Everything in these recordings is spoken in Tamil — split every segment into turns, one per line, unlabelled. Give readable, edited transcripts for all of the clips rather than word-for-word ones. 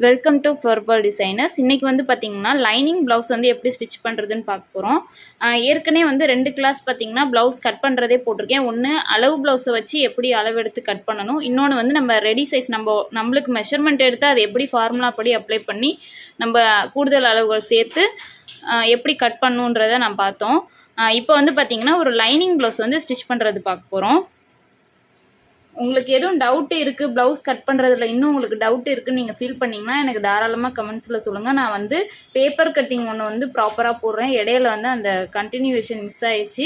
Welcome to ஃபர்பால் designers. இன்றைக்கி வந்து பார்த்திங்கன்னா லைனிங் ப்ளவுஸ் வந்து எப்படி ஸ்டிச் பண்ணுறதுன்னு பார்க்க போகிறோம். ஏற்கனவே வந்து 2 கிளாஸ் பார்த்திங்கன்னா ப்ளவுஸ் கட் பண்ணுறதே போட்டிருக்கேன். ஒன்று அளவு ப்ளவுஸை வச்சு எப்படி அளவெடுத்து கட் பண்ணணும், இன்னொன்று வந்து நம்ம ரெடி சைஸ் நம்மளுக்கு மெஷர்மெண்ட் எடுத்து அதை எப்படி ஃபார்முலா படி அப்ளை பண்ணி நம்ம கூடுதல் அளவுகள் சேர்த்து எப்படி கட் பண்ணணுன்றதை நான் பார்த்தோம். இப்போ வந்து பார்த்திங்கன்னா ஒரு லைனிங் ப்ளவுஸ் வந்து ஸ்டிச் பண்ணுறது பார்க்க போகிறோம். உங்களுக்கு எதுவும் டவுட்டு இருக்குது, ப்ளவுஸ் கட் பண்ணுறதுல இன்னும் உங்களுக்கு டவுட் இருக்குதுன்னு நீங்கள் ஃபீல் பண்ணிங்கன்னா எனக்கு தாராளமாக கமெண்ட்ஸில் சொல்லுங்கள். நான் வந்து பேப்பர் கட்டிங் ஒன்று வந்து ப்ராப்பராக போடுறேன். இடையில வந்து அந்த கண்டினியூவேஷன் மிஸ் ஆயிடுச்சு.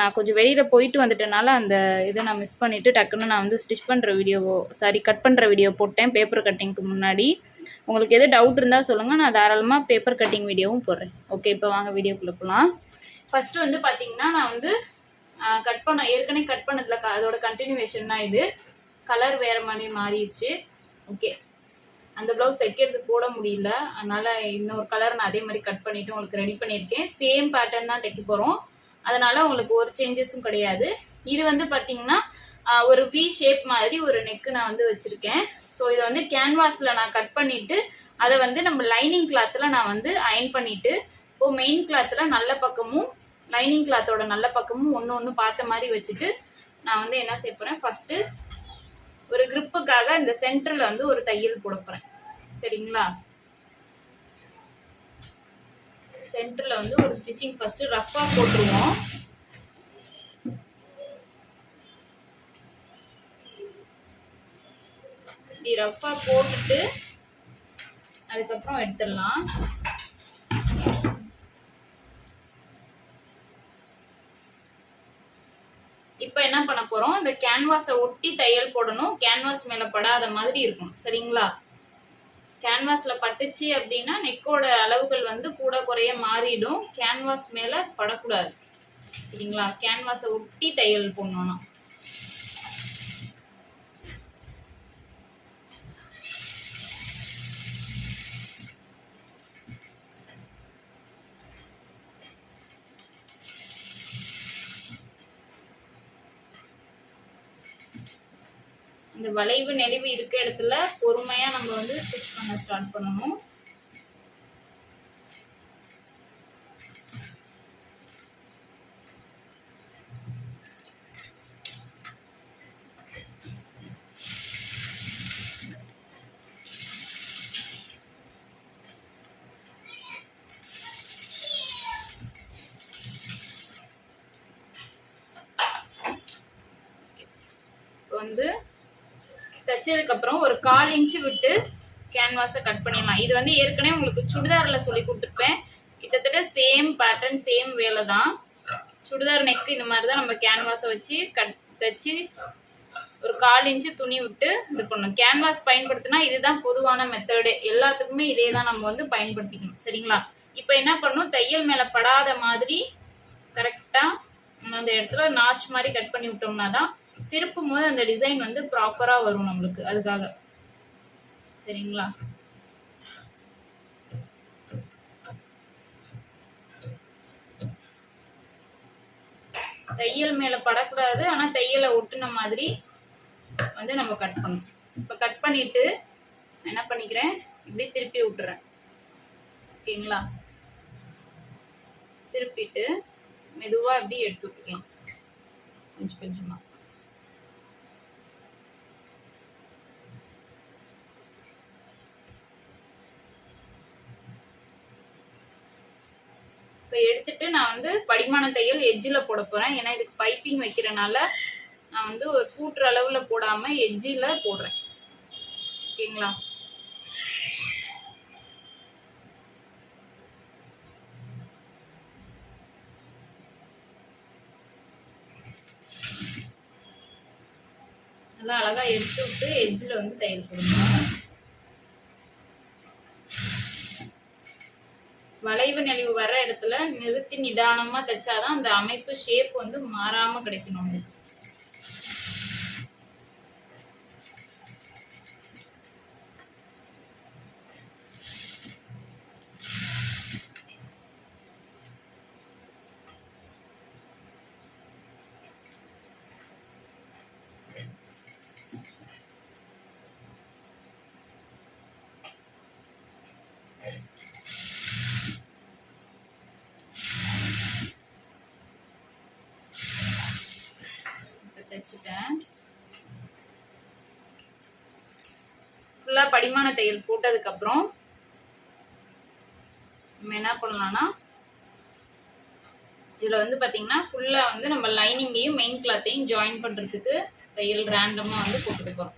நான் கொஞ்சம் வெளியில் போயிட்டு வந்துட்டனால அந்த இதை நான் மிஸ் பண்ணிவிட்டு டக்குன்னு நான் வந்து கட் பண்ணுற வீடியோ போட்டேன் பேப்பர் கட்டிங்க்கு முன்னாடி. உங்களுக்கு எது டவுட் இருந்தால் சொல்லுங்கள், நான் தாராளமாக பேப்பர் கட்டிங் வீடியோவும் போடுறேன். ஓகே, இப்போ வாங்க வீடியோக்குள்ளே போகலாம். ஃபஸ்ட்டு வந்து பார்த்திங்கன்னா நான் வந்து ஏற்கனவே கட் பண்ணதில் அதோட கண்டினியூவேஷன் தான் இது. கலர் வேறு மாதிரி மாறிடுச்சு. ஓகே, அந்த ப்ளவுஸ் தைக்கிறதுக்கு போட முடியல, அதனால் இன்னொரு கலர் நான் அதே மாதிரி கட் பண்ணிவிட்டு உங்களுக்கு ரெடி பண்ணியிருக்கேன். சேம் பேட்டர்ன் தான் தைக்க போகிறோம், அதனால் உங்களுக்கு ஒரு சேஞ்சஸும் கிடையாது. இது வந்து பார்த்திங்கன்னா ஒரு வி ஷேப் மாதிரி ஒரு நெக்கு நான் வந்து வச்சுருக்கேன். ஸோ இதை வந்து கேன்வாஸில் நான் கட் பண்ணிவிட்டு அதை வந்து நம்ம லைனிங் கிளாத்தில் நான் வந்து அயன் பண்ணிவிட்டு இப்போது மெயின் கிளாத்தில் நல்ல பக்கமும் லைனிங் கிளாத்தோட நல்ல பக்கமும் ஒன்று பார்த்த மாதிரி வச்சுட்டு நான் வந்து என்ன செய்ய போகிறேன், ஃபஸ்ட்டு ஒரு கிரிப்புக்காக இந்த சென்டரில் வந்து ஒரு தையல் போட போகிறேன். சரிங்களா? சென்டரில் வந்து ஒரு ஸ்டிச்சிங் ஃபஸ்ட்டு ரஃப்பாக போட்டுருவோம். இப்படி ரஃப்பாக போட்டுட்டு அதுக்கப்புறம் எடுத்துடலாம். இப்போ என்ன பண்ண போகிறோம், இந்த கேன்வாஸை ஒட்டி தையல் போடணும். கேன்வாஸ் மேலே படாத மாதிரி இருக்கணும். சரிங்களா? கேன்வாஸில் பட்டுச்சு அப்படின்னா நெக்கோட அளவுகள் வந்து கூட குறைய மாறிடும். கேன்வாஸ் மேலே படக்கூடாது. சரிங்களா? கேன்வாஸை ஒட்டி தையல் போடணும்னா இந்த வளைவு நெளிவு இருக்க இடத்துல பொறுமையாக நம்ம வந்து ஸ்டிச் பண்ண ஸ்டார்ட் பண்ணணும். வந்து தைச்சதுக்கப்புறம் ஒரு 1/4 இன்ச்சு விட்டு கேன்வாஸை கட் பண்ணிடலாம். இது வந்து ஏற்கனவே உங்களுக்கு சுடிதாரில் சொல்லி கொடுத்துருப்பேன். கிட்டத்தட்ட சேம் பேட்டர்ன், சேம் வேலை தான். சுடிதார் நெக்கு இந்த மாதிரி தான் நம்ம கேன்வாஸை வச்சு தைச்சி ஒரு 1/4 இன்ச்சு துணி விட்டு இது பண்ணணும். கேன்வாஸ் பயன்படுத்தினா இதுதான் பொதுவான மெத்தடு. எல்லாத்துக்குமே இதே தான் நம்ம வந்து பயன்படுத்திக்கணும். சரிங்களா? இப்போ என்ன பண்ணணும், தையல் மேலே படாத மாதிரி கரெக்டாக அந்த இடத்துல நாச் மாதிரி கட் பண்ணி விட்டோம்னா தான் திருப்பும் போது அந்த டிசைன் வந்து ப்ராப்பரா வரும் நம்மளுக்கு. அதுக்காக சரிங்களா? தையல் மேல படக்கூடாது, ஆனா தையலை ஒட்டுன மாதிரி வந்து நம்ம கட் பண்ணணும். இப்ப கட் பண்ணிட்டு என்ன பண்ணிக்கிறேன், இப்படி திருப்பி விட்டுறேன். ஓகேங்களா? திருப்பிட்டு மெதுவா இப்படி எடுத்து விட்டுக்கலாம் கொஞ்சம் கொஞ்சமா. இப்போ எடுத்துட்டு நான் வந்து படிமான தையல் எட்ஜில் போட போகிறேன். ஏன்னா இதுக்கு பைப்பிங் வைக்கிறனால நான் வந்து ஒரு ஃபூட்ரு அளவில் போடாமல் எட்ஜில் போடுறேன். ஓகேங்களா? நல்லா அழகாக எடுத்து விட்டு எட்ஜில் வந்து தையல் போடணும். வளைவு நெளிவு வர்ற இடத்துல நிறுத்தி நிதானமா தைச்சாதான் அந்த அமைப்பு ஷேப் வந்து மாறாம கிடைக்கணும். வச்சுட்டேன். ஃபுல்லாக படிமான தையல் போட்டதுக்கப்புறம் நம்ம என்ன பண்ணலாம்னா இதில் வந்து பார்த்தீங்கன்னா ஃபுல்லாக வந்து நம்ம லைனிங்கையும் மெயின் கிளாத்தையும் ஜாயின் பண்ணுறதுக்கு தையல் ரேண்டமாக வந்து போட்டுக்க போகிறோம்.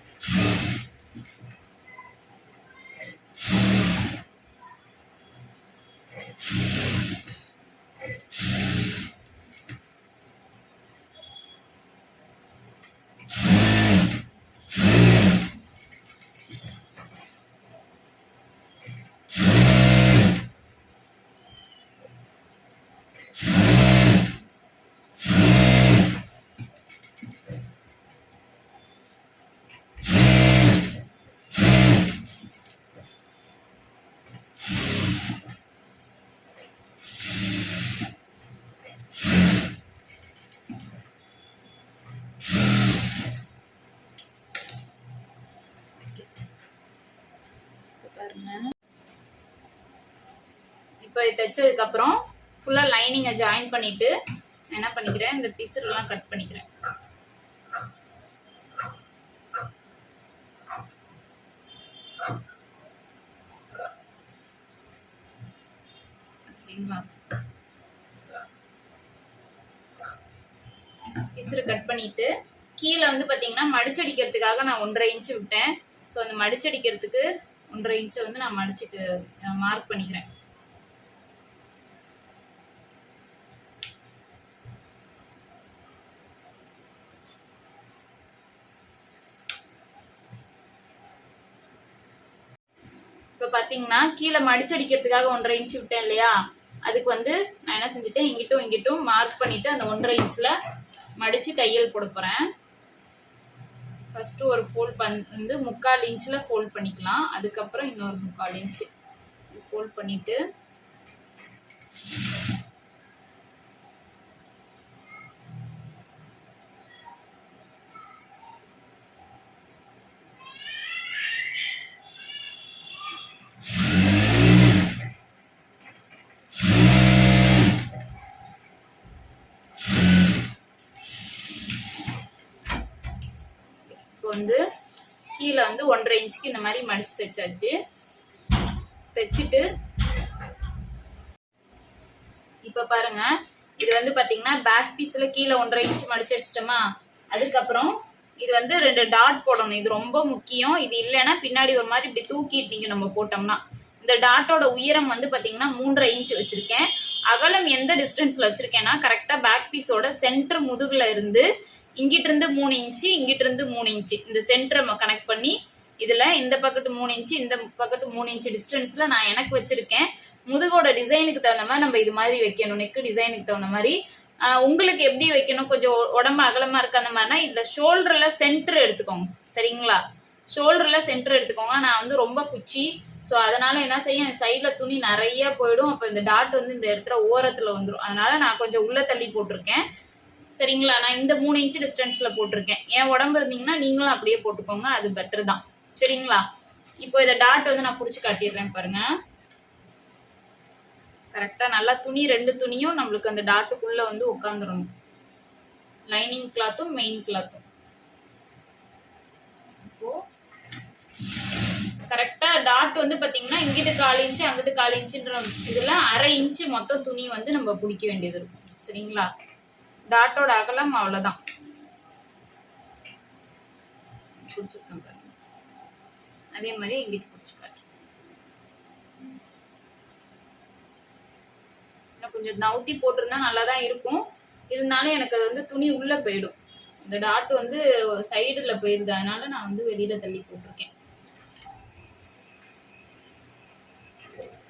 இப்போ தைச்சதுக்கு அப்புறம் ஃபுல்லா லைனிங்கை ஜாயின் பண்ணிட்டு என்ன பண்ணிக்கிறேன், இந்த பீஸ்லாம் கட் பண்ணிக்கிறேன். பீஸில் கட் பண்ணிட்டு கீழே வந்து பார்த்தீங்கன்னா மடிச்சடிக்கிறதுக்காக நான் 1.5 இன்ச்சு விட்டேன். ஸோ அந்த மடிச்சடிக்கிறதுக்கு 1.5 இன்ச்சை வந்து நான் மடிச்சுட்டு மார்க் பண்ணிக்கிறேன். இப்போ பார்த்தீங்கன்னா கீழே மடிச்சடிக்கிறதுக்காக 1.5 இன்ச்சு விட்டேன் இல்லையா, அதுக்கு வந்து நான் என்ன செஞ்சுட்டேன், இங்கிட்டும் இங்கிட்டும் மார்க் பண்ணிட்டு அந்த 1.5 இன்ச்சில் மடித்து தையல் போட போகிறேன். ஃபஸ்ட்டு ஒரு ஃபோல்ட் வந்து 3/4 இன்ச்சில் ஃபோல்ட் பண்ணிக்கலாம். அதுக்கப்புறம் இன்னொரு 3/4 இன்ச்சு ஃபோல்ட் பண்ணிவிட்டு வந்து கீழே வந்து 1.5 இன்ச்சுக்கு இந்த மாதிரி மடிச்சு தைச்சாச்சு. தைச்சிட்டு இப்போ பாருங்க, இது வந்து பார்த்தீங்கன்னா பேக் பீஸில் கீழே 1.5 இன்ச்சு மடிச்சு அடிச்சிட்டோமா. அதுக்கப்புறம் இது வந்து 2 டாட் போடணும். இது ரொம்ப முக்கியம். இது இல்லைன்னா பின்னாடி ஒரு மாதிரி இப்படி தூக்கிட்டீங்க நம்ம போட்டோம்னா. இந்த டாட்டோட உயரம் வந்து பார்த்தீங்கன்னா 3.5 இன்ச்சு வச்சிருக்கேன். அகலம் எந்த டிஸ்டன்ஸில் வச்சிருக்கேன்னா கரெக்டாக பேக் பீஸோட சென்டர் முதுகுல இருந்து இங்கிட்டு இருந்து 3 இன்ச்சு, இங்கிட்டு இருந்து 3 இன்ச்சு, இந்த சென்டரை கனெக்ட் பண்ணி இதுல இந்த பக்கத்து 3 இன்ச்சு, இந்த பக்கத்து 3 இன்ச்சு டிஸ்டன்ஸ்ல நான் எனக்கு வச்சிருக்கேன். முதுகோட டிசைனுக்கு தகுந்த மாதிரி நம்ம இது மாதிரி வைக்கணும். நெக்கு டிசைனுக்கு தகுந்த மாதிரி உங்களுக்கு எப்படி வைக்கணும், கொஞ்சம் உடம்பு அகலமா இருக்கு அந்த மாதிரினா இதுல ஷோல்டர்ல சென்டர் எடுத்துக்கோங்க. சரிங்களா, ஷோல்டர்ல சென்டர் எடுத்துக்கோங்க. நான் வந்து ரொம்ப குச்சி, ஸோ அதனால என்ன செய்யும், எனக்கு சைடில் துணி நிறைய போயிடும். அப்போ இந்த டாட் வந்து இந்த இடத்துல ஓரத்தில் வந்துடும். அதனால நான் கொஞ்சம் உள்ள தள்ளி போட்டிருக்கேன். சரிங்களா, நான் இந்த 3 இன்ச்சு டிஸ்டன்ஸில் போட்டிருக்கேன். என் உடம்பு இருந்தீங்கன்னா நீங்களும் அப்படியே போட்டுக்கோங்க, அது பெட்டர் தான். சரிங்களா, இப்போ இதை டாட் வந்து நான் பிடிச்சி காட்டிடுறேன் பாருங்க. கரெக்டாக நல்லா துணி 2 துணியும் நம்மளுக்கு அந்த டாட்டுக்குள்ளே வந்து உட்காந்துடணும். Lining கிளாத்தும் main கிளாத்தும். இப்போ கரெக்டாக டாட் வந்து பார்த்தீங்கன்னா இங்கிட்டு 1/4 இன்ச்சு அங்கிட்டு 1/4 இன்ச்சுன்ற இதில் 1/2 இன்ச்சு மொத்தம் துணி வந்து நம்ம பிடிக்க வேண்டியது இருக்கும். சரிங்களா, டாட்டோட அகலம் அவ்வளோதான். பிடிச்சிருக்கேன் பாருங்க, அதே மாதிரி இங்கிட்டு பிடிச்சிக்காட்டு. இன்னும் கொஞ்சம் நவுத்தி போட்டிருந்தா நல்லா தான் இருக்கும். இருந்தாலும் எனக்கு அது வந்து துணி உள்ளே போயிடும். இந்த டாட் வந்து சைடில் போயிருது, அதனால நான் வந்து வெளியில தள்ளி போட்டிருக்கேன்.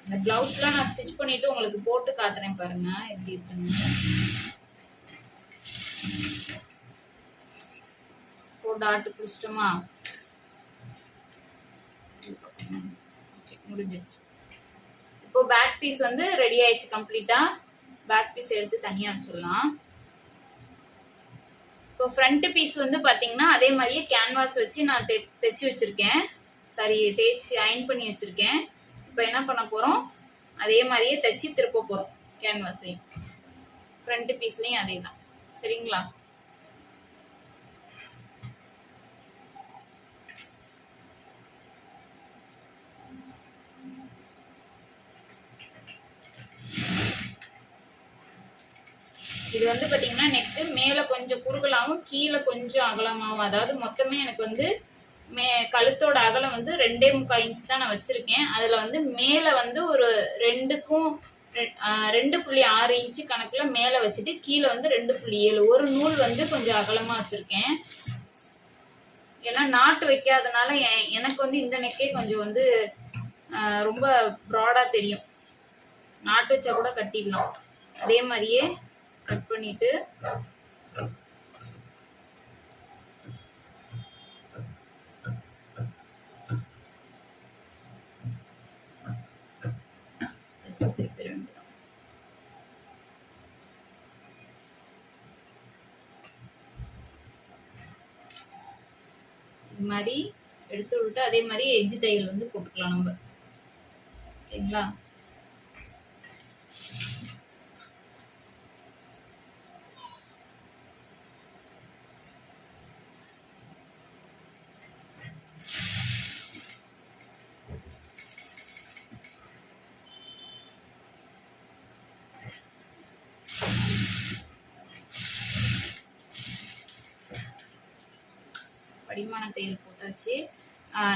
இந்த பிளவுஸ்லாம் நான் ஸ்டிச் பண்ணிட்டு உங்களுக்கு போட்டு காட்டுறேன் பாருங்க எப்படி இருக்குன்னு. டாட் பிடிச்சிட்டோமா, முடிஞ்சிருச்சு. இப்போ பேக் பீஸ் வந்து ரெடி ஆயிடுச்சு கம்ப்ளீட்டா. பேக் பீஸ் எடுத்து தனியா வச்சிடலாம். இப்போ ஃப்ரண்ட் பீஸ் வந்து பாத்தீங்கன்னா அதே மாதிரியே கேன்வாஸ் வச்சு நான் தைச்சு வச்சிருக்கேன். சாரி, தேய்ச்சி அயன் பண்ணி வச்சிருக்கேன். இப்போ என்ன பண்ண போறோம், அதே மாதிரியே தைச்சி திருப்ப போறோம். கேன்வாஸையும் ஃப்ரண்ட் பீஸ்லயும் அதே தான். சரிங்களா, இது வந்து பார்த்தீங்கன்னா நெக்கு மேலே கொஞ்சம் குறுகலாகவும் கீழே கொஞ்சம் அகலமாகவும், அதாவது மொத்தமே எனக்கு வந்து கழுத்தோட அகலம் வந்து 2.25 இன்ச் தான் நான் வச்சிருக்கேன். அதில் வந்து மேலே வந்து ஒரு 2.6 இன்ச்சு கணக்கில் மேலே வச்சுட்டு கீழே வந்து 2.7 ஒரு நூல் வந்து கொஞ்சம் அகலமாக வச்சுருக்கேன். ஏன்னா நாட்டு வைக்காதனால எனக்கு வந்து இந்த நெக்கே கொஞ்சம் வந்து ரொம்ப ப்ராடாக தெரியும். நாட்டு வச்சா கூட கட்டிடலாம். அதே மாதிரியே கட் பண்ணிட்டு இது மாதிரி எடுத்து விட்டு அதே மாதிரி எஜ்ஜு தையல் வந்து போட்டுக்கலாம் நம்ம. ஓகேங்களா? படிமான தையல் போட்டாச்சு.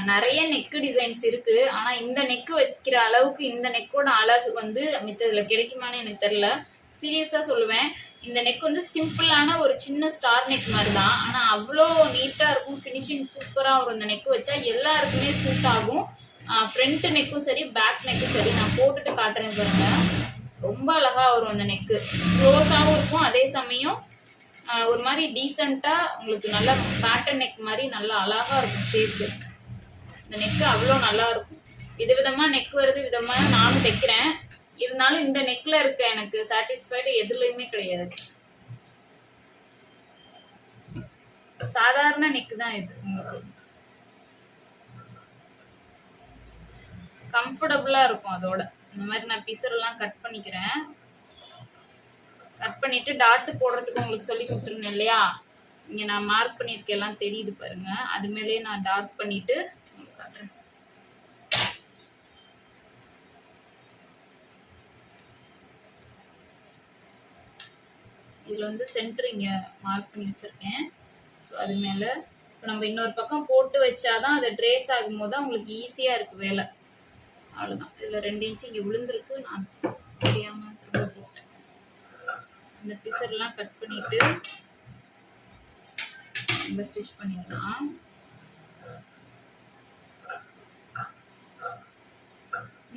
நிறைய நெக்கு டிசைன்ஸ் இருக்கு. ஆனா இந்த நெக்கு வைக்கிற அளவுக்கு இந்த நெக்கோட அழகு வந்து மித்ததுல கிடைக்குமான்னு எனக்கு தெரியல. சீரியஸா சொல்லுவேன். இந்த நெக் வந்து சிம்பிளான ஒரு சின்ன ஸ்டார் நெக் மாதிரி தான். ஆனா அவ்வளோ நீட்டா இருக்கும். ஃபினிஷிங் சூப்பரா வரும். இந்த நெக்கு வச்சா எல்லாருக்குமே சூட் ஆகும். ஃப்ரண்ட் நெக்கும் சரி, பேக் நெக்கும் சரி. நான் போட்டுட்டு காட்டுறேன் பாருங்க. ரொம்ப அழகா வரும் அந்த நெக்கு. க்ளோஸாகவும் இருக்கும், அதே சமயம் ஒரு மாதிரி டீசெண்டாக உங்களுக்கு நல்லா பேட்டர்ன் நெக் மாதிரி நல்லா அழகாக இருக்கும் ஷேப்பு. இந்த நெக்கு அவ்வளோ நல்லா இருக்கும். விதவிதமாக நெக் வருது, விதமாக நானும் தைக்கிறேன். இருந்தாலும் இந்த நெக்கில் இருக்க எனக்கு சாட்டிஸ்ஃபைடு எதுலையுமே கிடையாது. சாதாரண நெக்கு தான் இது. உங்களுக்கு கம்ஃபர்டபுளாக இருக்கும். அதோட இந்த மாதிரி நான் பிசரெல்லாம் கட் பண்ணிக்கிறேன். கட் பண்ணிட்டு டாட்டு போடுறதுக்கு உங்களுக்கு சொல்லி கொடுத்துருந்தேன் இல்லையா? இங்கே நான் மார்க் பண்ணியிருக்கேன், எல்லாம் தெரியுது பாருங்க. அது மேலேயே நான் டாட் பண்ணிட்டு காட்டுறேன். இதில் வந்து சென்டர் இங்கே மார்க் பண்ணி வச்சுருக்கேன். ஸோ அது மேலே இப்போ நம்ம இன்னொரு பக்கம் போட்டு வச்சாதான் அதை ட்ரேஸ் ஆகும்போது தான் உங்களுக்கு ஈஸியாக இருக்குது வேலை. அவ்வளோதான். இதில் 2 இன்ச்சு இங்கே விழுந்துருக்கு. நான் தெரியாமல் திரும்ப போட்டேன். இந்த பிசர்லாம் கட் பண்ணிட்டு நம்ம ஸ்டிச் பண்ணிடலாம்.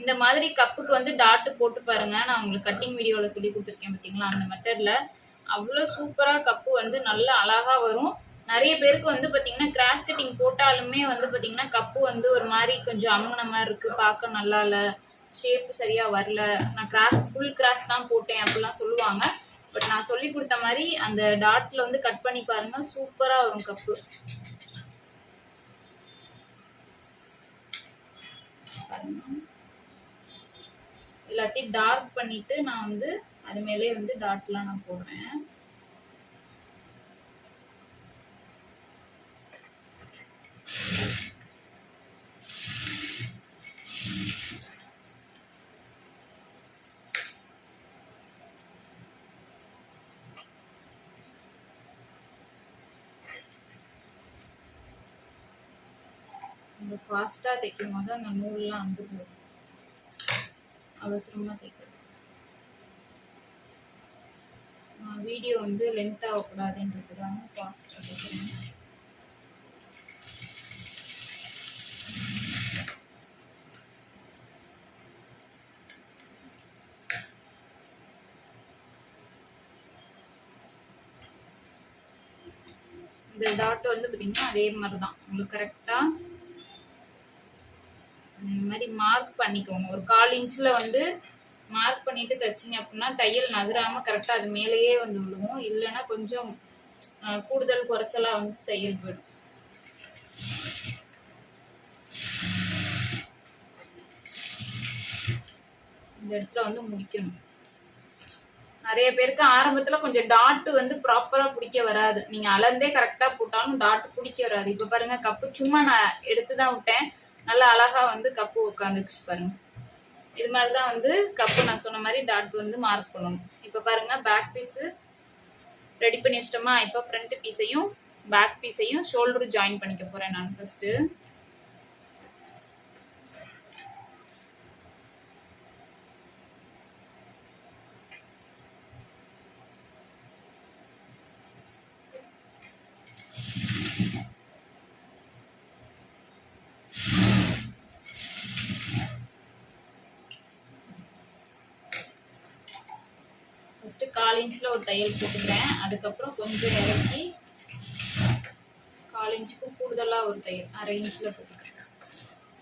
இந்த மாதிரி கப்புக்கு வந்து டாட்டு போட்டு பாருங்க. நான் உங்களுக்கு கட்டிங் வீடியோவில் சொல்லி கொடுத்துருக்கேன் பார்த்தீங்களா? அந்த மெத்தடில் அவ்வளோ சூப்பராக கப்பு வந்து நல்லா அழகாக வரும். நிறைய பேருக்கு வந்து பார்த்தீங்கன்னா கிராஸ் கட்டிங் போட்டாலுமே வந்து பார்த்தீங்கன்னா கப்பு வந்து ஒரு மாதிரி கொஞ்சம் அமுங்கின மாதிரி இருக்குது, பார்க்க நல்லா இல்லை, ஷேப்பு சரியாக வரல, நான் ஃபுல் கிராஸ் தான் போட்டேன் அப்படிலாம் சொல்லுவாங்க. பட் நான் சொல்லி கொடுத்த மாதிரி அந்த டாட்டில் வந்து கட் பண்ணி பாருங்கள், சூப்பராக வரும் கப்பு. எல்லாத்தையும் டார்க் பண்ணிட்டு நான் வந்து அது மேலே வந்து டாட்லாம் நான் போடுறேன். நம்ம ஃபாஸ்ட்டாக தைக்கும் போது அந்த நூல்லாம் வந்து போகும், அவசரமாக தைக்கிறது. வீடியோ வந்து லென்த் ஆகக்கூடாதுன்றதுக்காக ஃபாஸ்ட்டாக தைக்கிறேன். இந்த டாட் வந்து பார்த்தீங்கன்னா அதே மாதிரி தான் உங்களுக்கு கரெக்டாக இந்த மாதிரி மார்க் பண்ணிக்கோங்க. ஒரு 1/4 இன்ச்சில் வந்து மார்க் பண்ணிட்டு தைச்சிங்க அப்படின்னா தையல் நகராமல் கரெக்டாக அது மேலேயே வந்து விழுவும். இல்லைன்னா கொஞ்சம் கூடுதல் குறைச்சலாக வந்து தையல் போயிடும். இந்த இடத்துல வந்து முடிக்கணும். நிறைய பேருக்கு ஆரம்பத்தில் கொஞ்சம் டாட்டு வந்து ப்ராப்பராக பிடிக்க வராது. நீங்கள் அளந்தே கரெக்டாக போட்டாலும் டாட்டு பிடிக்க வராது. இப்போ பாருங்கள், கப்பு சும்மா நான் எடுத்து தான் விட்டேன், நல்லா அழகாக வந்து கப்பு உட்காந்துச்சு பாருங்க. இது மாதிரி தான் வந்து கப்பு நான் சொன்ன மாதிரி டாட் வந்து மார்க் பண்ணணும். இப்போ பாருங்கள், பேக் பீஸு ரெடி பண்ணி வச்சிட்டோமா. இப்போ ஃப்ரண்ட் பீஸையும் பேக் பீஸையும் ஷோல்டர் ஜாயின் பண்ணிக்க போகிறேன் நான் ஃபஸ்ட்டு. ஃபஸ்ட்டு 1/4 இன்ச்சில் ஒரு தையல் போட்டுக்கிறேன். அதுக்கப்புறம் கொஞ்சம் இறக்கி 1/4 இன்ச்சுக்கு கூடுதலாக ஒரு தையல் 1/2 இன்ச்சில் போட்டுக்கிறேன்.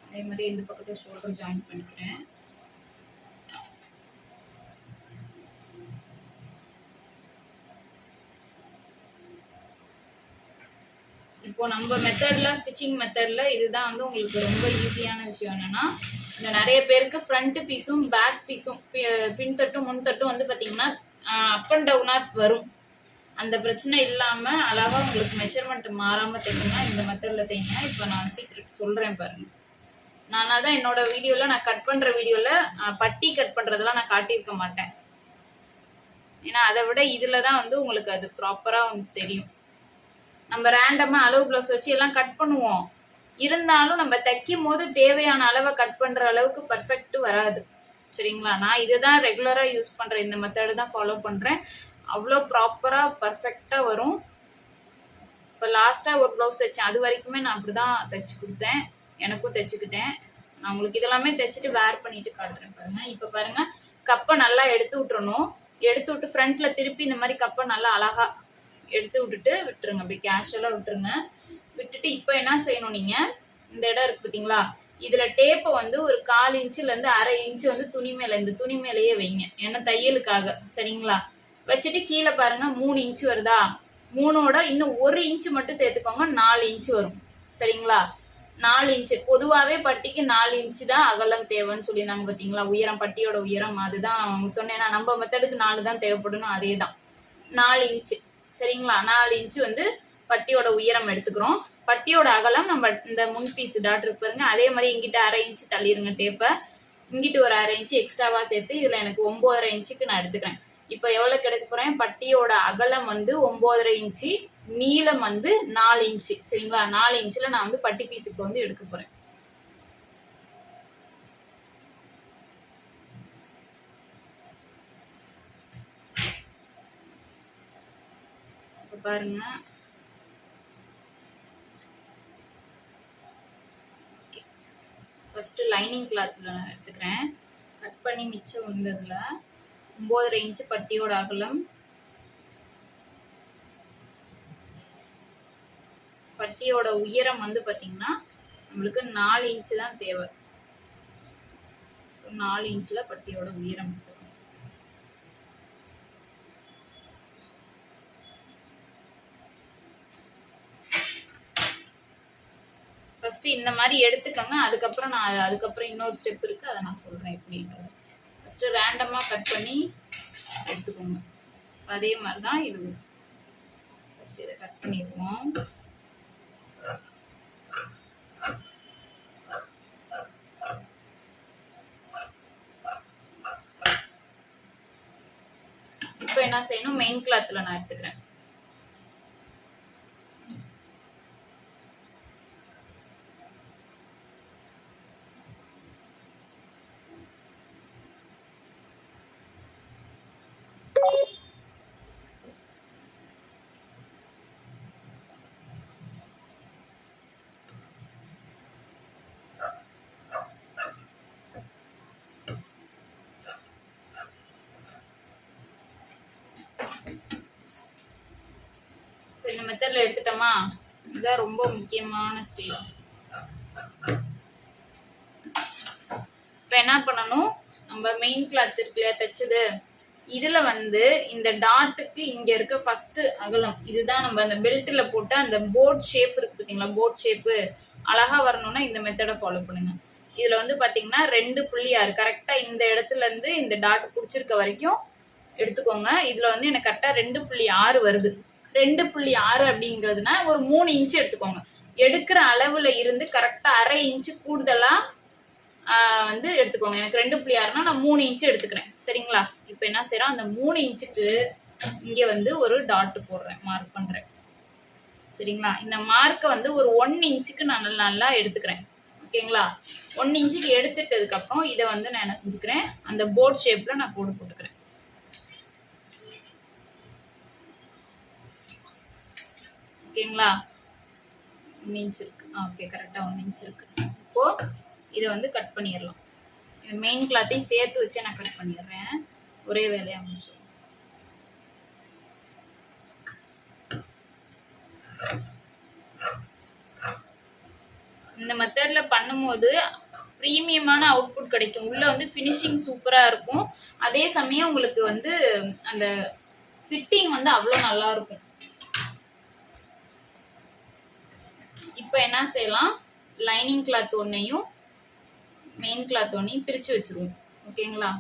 அதே மாதிரி இந்த பக்கத்தை ஷோல்டர் ஜாயின் பண்ணிக்கிறேன். இப்போ நம்ம மெத்தடில் ஸ்டிச்சிங் மெத்தடில் இதுதான் வந்து உங்களுக்கு ரொம்ப ஈஸியான விஷயம். என்னென்னா இந்த நிறைய பேருக்கு ஃப்ரண்ட் பீஸும் பேக் பீஸும் பின்தட்டும் முன்தட்டும் வந்து பார்த்திங்கன்னா அப் அண்ட் டவுனாக வரும். அந்த பிரச்சனை இல்லாமல் அழகாக உங்களுக்கு மெஷர்மெண்ட் மாறாமல் தைக்கணும்னா இந்த மெத்தடில் தைங்க. இப்போ நான் சீக்ரெட் சொல்கிறேன் பாருங்கள். நானாக தான் என்னோட வீடியோவில் நான் கட் பண்ணுற வீடியோவில் பட்டி கட் பண்ணுறதெல்லாம் நான் காட்டியிருக்க மாட்டேன். ஏன்னா அதை விட இதில் தான் வந்து உங்களுக்கு அது ப்ராப்பராக வந்து தெரியும். நம்ம ரேண்டமாக அளவு ப்ளவுஸ் வச்சு எல்லாம் கட் பண்ணுவோம். இருந்தாலும் நம்ம தைக்கும் போது தேவையான அளவை கட் பண்ணுற அளவுக்கு பர்ஃபெக்ட் வராது. சரிங்களா? நான் இதுதான் ரெகுலராக யூஸ் பண்ணுறேன். இந்த மெத்தடு தான் ஃபாலோ பண்ணுறேன். அவ்வளோ ப்ராப்பராக பர்ஃபெக்டாக வரும். இப்போ லாஸ்ட்டாக ஒரு ப்ளவுஸ் தைச்சேன். அது வரைக்குமே நான் அப்படி தான் தைச்சி கொடுத்தேன். எனக்கும் தைச்சிக்கிட்டேன். நான் உங்களுக்கு இதெல்லாமே தைச்சிட்டு வேர் பண்ணிட்டு காட்டுறேன் பாருங்கள். இப்போ பாருங்கள், கப்பை நல்லா எடுத்து விட்டுறணும். எடுத்து விட்டு ஃப்ரண்ட்டில் திருப்பி இந்த மாதிரி கப்பை நல்லா அழகாக எடுத்து விட்டுட்டு விட்டுருங்க. அப்படி கேஷுவலாக விட்டுருங்க. விட்டுட்டு இப்போ என்ன செய்யணும், நீங்கள் இந்த இடம் இருக்குது பார்த்தீங்களா, இதில் டேப்பை வந்து ஒரு 1/4 இன்ச்சுலேருந்து 1/2 இன்ச்சு வந்து துணி மேலே, இந்த துணி மேலேயே வைங்க. ஏன்னா தையலுக்காக. சரிங்களா? வச்சுட்டு கீழே பாருங்கள் 3 இன்ச்சு வருதா, 3ஓட இன்னும் 1 இன்ச்சு மட்டும் சேர்த்துக்கோங்க. 4 இன்ச்சு வரும். சரிங்களா? 4 இன்ச்சு பொதுவாகவே பட்டிக்கு 4 இன்ச்சு தான் அகலம் தேவைன்னு சொல்லியிருந்தாங்க பார்த்தீங்களா. உயரம், பட்டியோட உயரம் அதுதான் அவங்க சொன்னேன்னா நம்ம மெத்தடுக்கு 4 தான் தேவைப்படணும். அதே தான் 4 இன்ச்சு. சரிங்களா? 4 இன்ச்சு வந்து பட்டியோட உயரம் எடுத்துக்கிறோம். பட்டியோட அகலம் நம்ம இந்த முன் பீஸ் டாட் பாருங்க, அதே மாதிரி இங்கிட்ட 1/2 இன்ச்சு தள்ளிடுங்க டேப்பை. இங்கிட்டு ஒரு 1/2 இன்ச்சு எக்ஸ்ட்ராவாக சேர்த்து இதில் எனக்கு 9.5 இன்ச்சுக்கு நான் எடுத்துக்கிறேன். இப்போ எவ்வளோ கிடைக்க போகிறேன், பட்டியோட அகலம் வந்து 9.5 இன்ச்சு, நீளம் வந்து 4 இன்ச்சு. சரிங்களா? 4 இன்ச்சில் நான் வந்து பட்டி பீஸுக்கு வந்து எடுக்க போகிறேன். இப்போ பாருங்க, ஃபஸ்ட்டு லைனிங் கிளாத்தில் நான் எடுத்துக்கிறேன். கட் பண்ணி மிச்சம் வந்ததில் 9.5 இன்ச்சு பட்டியோட அகலம். பட்டியோட உயரம் வந்து பார்த்திங்கன்னா நம்மளுக்கு 4 இன்ச்சு தான் தேவை. ஸோ 4 இன்ச்சில் பட்டியோட உயரம் எடுத்துக்கணும். ஃபஸ்ட்டு இந்த மாதிரி எடுத்துக்கோங்க. அதுக்கப்புறம் இன்னொரு ஸ்டெப் இருக்குது, அதை நான் சொல்கிறேன் எப்படின்றது. ஃபஸ்ட்டு ரேண்டமாக கட் பண்ணி எடுத்துக்கோங்க. அதே மாதிரி தான் இது. ஃபஸ்ட்டு இதை கட் பண்ணிடுவோம். இப்போ என்ன செய்யணும், மெயின் கிளாத்தில் நான் எடுத்துக்கிறேன். இந்த மெத்தடில் எடுத்துட்டோமா, இதுதான் ரொம்ப முக்கியமான ஸ்டேஜ். இப்போ என்ன பண்ணணும், நம்ம மெயின் கிளாத் இருக்குல்லையா தைச்சது, இதில் வந்து இந்த டாட்டுக்கு இங்கே இருக்க ஃபஸ்ட்டு அகலம், இதுதான் நம்ம அந்த பெல்ட்டில் போட்டு அந்த போர்ட் ஷேப் இருக்குது பார்த்தீங்களா, போர்ட் ஷேப்பு அழகாக வரணும்னா இந்த மெத்தடை ஃபாலோ பண்ணுங்கள். இதில் வந்து பார்த்தீங்கன்னா 2.6 கரெக்டாக இந்த இடத்துலேருந்து இந்த டாட் பிடிச்சிருக்க வரைக்கும் எடுத்துக்கோங்க. இதில் வந்து எனக்கு கரெக்டாக 2.6 வருது. 2.6 அப்படிங்கிறதுனா ஒரு 3 இன்ச்சு எடுத்துக்கோங்க. எடுக்கிற அளவில் இருந்து கரெக்டாக 1/2 இன்ச்சு கூடுதலாக வந்து எடுத்துக்கோங்க. எனக்கு 2.6னா நான் 3 இன்ச்சு எடுத்துக்கிறேன். சரிங்களா? இப்போ என்ன செய்கிறோம், அந்த 3 இன்ச்சுக்கு இங்கே வந்து ஒரு டாட் போடுறேன், மார்க் பண்ணுறேன். சரிங்களா? இந்த மார்க்கை வந்து ஒரு 1 இன்ச்சுக்கு நான் நல்லா எடுத்துக்கிறேன். ஓகேங்களா? 1 இன்ச்சுக்கு எடுத்துட்டதுக்கப்புறம் இதை வந்து நான் என்ன செஞ்சுக்கிறேன், அந்த போர்ட் ஷேப்பில் நான் போட்டுக்கிறேன். ஓகேங்களா? 1 இன்ச் இருக்கு. ஓகே, கரெக்டாக 1 இன்ச் இருக்கு. இப்போ இதை வந்து கட் பண்ணிடலாம். மெயின் கிளாத்தையும் சேர்த்து வச்சு நான் கட் பண்ணிடுறேன். ஒரே வேலையாக முடிச்சிடும். இந்த மெத்தடில் பண்ணும்போது ப்ரீமியமான அவுட்புட் கிடைக்கும். உள்ளே வந்து ஃபினிஷிங் சூப்பராக இருக்கும். அதே சமயம் உங்களுக்கு வந்து அந்த ஃபிட்டிங் வந்து அவ்வளோ நல்லா இருக்கும். இப்போ என்ன செய்யலாம், லைனிங் கிளாத் ஒன்றையும் மெயின் கிளாத் ஒன்றையும் பிரித்து வச்சுருவோம். ஓகேங்களா?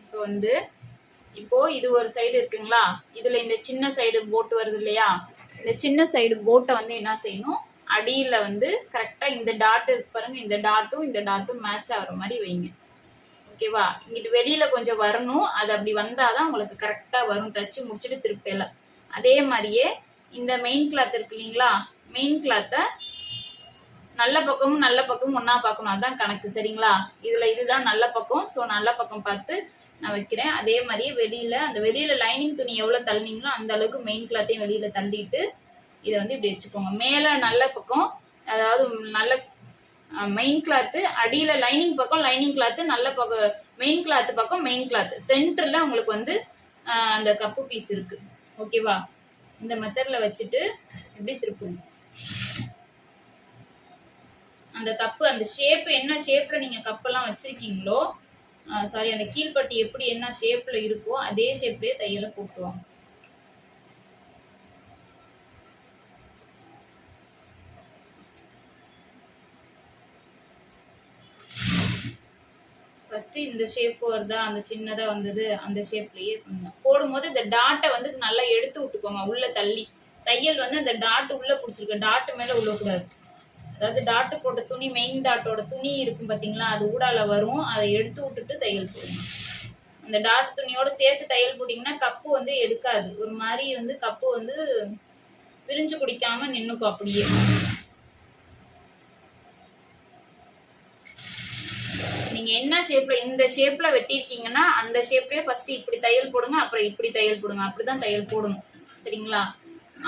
இப்போ வந்து இது ஒரு சைடு இருக்குங்களா, இதில் இந்த சின்ன சைடு போட்டு வருது இல்லையா, இந்த சின்ன சைடு போட்டை வந்து என்ன செய்யணும், அடியில் வந்து கரெக்டாக இந்த டாட் இருக்கு பாருங்க, இந்த டாட்டும் மேட்ச் ஆகிற மாதிரி வைங்க. ஓகேவா? இங்கிட்டு வெளியில் கொஞ்சம் வரணும், அது அப்படி வந்தால் தான் உங்களுக்கு கரெக்டாக வரும். தச்சு முடிச்சுட்டு திருப்பல. அதே மாதிரியே இந்த மெயின் கிளாத் இருக்கு இல்லைங்களா, மெயின் கிளாத்தை நல்ல பக்கமும் ஒன்றா பார்க்கணும். அதுதான் கணக்கு. சரிங்களா? இதில் இதுதான் நல்ல பக்கம். ஸோ நல்ல பக்கம் பார்த்து நான் வைக்கிறேன். அதே மாதிரியே வெளியில் லைனிங் துணி எவ்வளோ தள்ளினீங்களோ அந்த அளவுக்கு மெயின் கிளாத்தையும் வெளியில் தள்ளிட்டு இதை வந்து இப்படி வச்சுக்கோங்க. மேலே நல்ல பக்கம், அதாவது நல்ல மெயின் கிளாத்து, அடியில் லைனிங் பக்கம் லைனிங் கிளாத்து, நல்ல பக்கம் மெயின் கிளாத்து பக்கம் மெயின் கிளாத்து, சென்டரில் உங்களுக்கு வந்து அந்த கப்பு பீஸ் இருக்குது. ஓகேவா? இந்த மெத்தடில் வச்சுட்டு இப்படி திருப்புங்க. அந்த கப்பு அந்த ஷேப் என்ன ஷேப்பில் நீங்கள் கப்பெல்லாம் வச்சுருக்கீங்களோ, சாரி, அந்த கீழ்பட்டி எப்படி என்ன ஷேப்பில் இருக்கோ அதே ஷேப்லேயே தையலை போட்டுவாங்க. ஃபஸ்ட்டு இந்த ஷேப் வருதா, அந்த சின்னதாக வந்தது அந்த ஷேப்லேயே போடும்போது இந்த டாட்டை வந்து நல்லா எடுத்து விட்டுக்கோங்க. உள்ளே தள்ளி தையல் வந்து அந்த டாட்டு உள்ளே பிடிச்சிருக்கு, டாட்டு மேலே உள்ளக்கூடாது. அதாவது டாட்டு போட்ட துணி, மெயின் டாட்டோட துணி இருக்கும் பார்த்தீங்களா, அது ஊடால வரும். அதை எடுத்து விட்டுட்டு தையல் போடுங்க. அந்த டாட் துணியோட சேர்த்து தையல் போட்டிங்கன்னா கப்பு வந்து எடுக்காது. ஒரு மாதிரி வந்து கப்பு வந்து பிரிஞ்சு குடிக்காம நின்றுக்கும் அப்படியே. நீங்கள் என்ன ஷேப்பில், இந்த ஷேப்பில் வெட்டியிருக்கீங்கன்னா அந்த ஷேப்லேயே ஃபஸ்ட்டு இப்படி தையல் போடுங்க, அப்புறம் இப்படி தையல் போடுங்க. அப்படி தான் தையல் போடணும். சரிங்களா?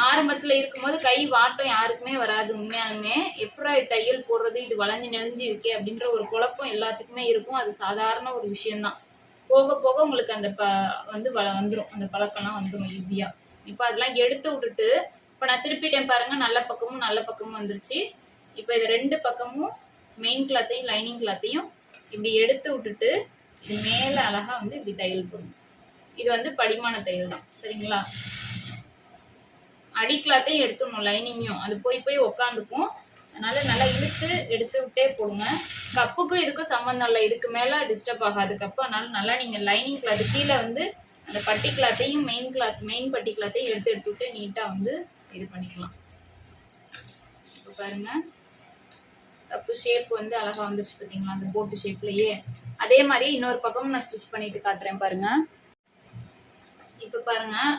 ஆரம்பத்தில் இருக்கும்போது கை வாட்டம் யாருக்குமே வராது. உண்மையாலுமே எப்படா தையல் போடுறது, இது வளைஞ்சு நெளிஞ்சு இருக்கே அப்படின்ற ஒரு குழப்பம் எல்லாத்துக்குமே இருக்கும். அது சாதாரண ஒரு விஷயம்தான். போக போக உங்களுக்கு அந்த வந்து வந்துடும், அந்த பழக்கம்லாம் வந்துடும் ஈஸியாக. இப்போ அதெல்லாம் எடுத்து விட்டுட்டு இப்போ நான் திருப்பிட்டேன் பாருங்கள், நல்ல பக்கமும் வந்துருச்சு. இப்போ இது 2 பக்கமும் மெயின் கிளாத்தையும் லைனிங் கிளாத்தையும் இப்படி எடுத்து விட்டுட்டு இது மேலே அழகாக வந்து இப்படி தையல் போடணும். இது வந்து படிமான தையல் தான். சரிங்களா? அடி கிளாத்தையும் எடுத்துடணும், லைனிங்கையும். அது போய் உக்காந்துக்கும். அதனால நல்லா இழுத்து எடுத்து விட்டே போடுங்க. கப்புக்கும் இதுக்கும் சம்மந்தம் இல்லை, இதுக்கு மேலே டிஸ்டர்ப் ஆகாது கப்பு. அதனால நல்லா நீங்கள் லைனிங் கிளாத்து கீழே வந்து அந்த பட்டி கிளாத்தையும் மெயின் பட்டி கிளாத்தையும் எடுத்து விட்டு நீட்டாக வந்து இது பண்ணிக்கலாம். இப்போ பாருங்கள், கப்பு ஷேப் வந்து அழகாக வந்துருச்சு பார்த்தீங்களா, அந்த போட்டு ஷேப்லேயே. அதே மாதிரி இன்னொரு பக்கமும் நான் ஸ்டிச் பண்ணிட்டு காட்டுறேன் பாருங்கள். இப்போ பாருங்கள்,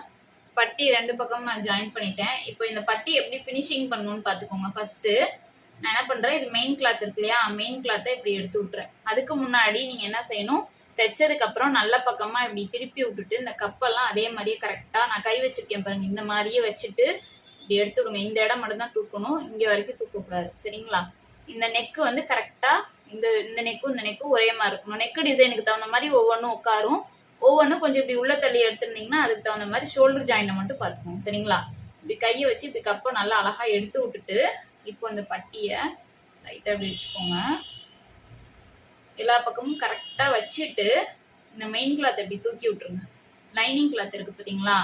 பட்டி 2 பக்கமும் நான் ஜாயின் பண்ணிட்டேன். இப்போ இந்த பட்டி எப்படி ஃபினிஷிங் பண்ணணும்னு பார்த்துக்கோங்க. ஃபஸ்ட்டு நான் என்ன பண்ணுறேன், இது மெயின் கிளாத் இருக்கு இல்லையா, மெயின் கிளாத்தை இப்படி எடுத்து விட்டுறேன். அதுக்கு முன்னாடி நீங்கள் என்ன செய்யணும், தைச்சதுக்கப்புறம் நல்ல பக்கமாக இப்படி திருப்பி விட்டுட்டு இந்த கப்பெல்லாம் அதே மாதிரியே கரெக்டாக நான் கை வச்சுருக்கேன் பாருங்கள், இந்த மாதிரியே வச்சுட்டு இப்படி எடுத்து விடுங்க. இந்த இடம் மட்டும் தான் தூக்கணும், இங்கே வரைக்கும் தூக்கக்கூடாது. சரிங்களா? இந்த நெக்கு வந்து கரெக்டாக இந்த நெக்கும் ஒரே மாதிரி இருக்கணும். நெக்கு டிசைனுக்கு தகுந்த மாதிரி ஒவ்வொன்றும் உட்காரும். ஒவ்வொன்றும் கொஞ்சம் இப்படி உள்ள தள்ளி எடுத்துருந்தீங்கன்னா அதுக்கு தகுந்த மாதிரி ஷோல்டர் ஜாயினை மட்டும் பார்த்துக்கோங்க. சரிங்களா? இப்படி கையை வச்சு இப்படி கப்பை நல்லா அழகாக எடுத்து விட்டுட்டு இப்போ அந்த பட்டியை லைட்டாக இப்படி வச்சுக்கோங்க. எல்லா பக்கமும் கரெக்டாக வச்சுட்டு இந்த மெயின் கிளாத்தை இப்படி தூக்கி விட்டுருங்க. லைனிங் கிளாத் இருக்குது பார்த்தீங்களா,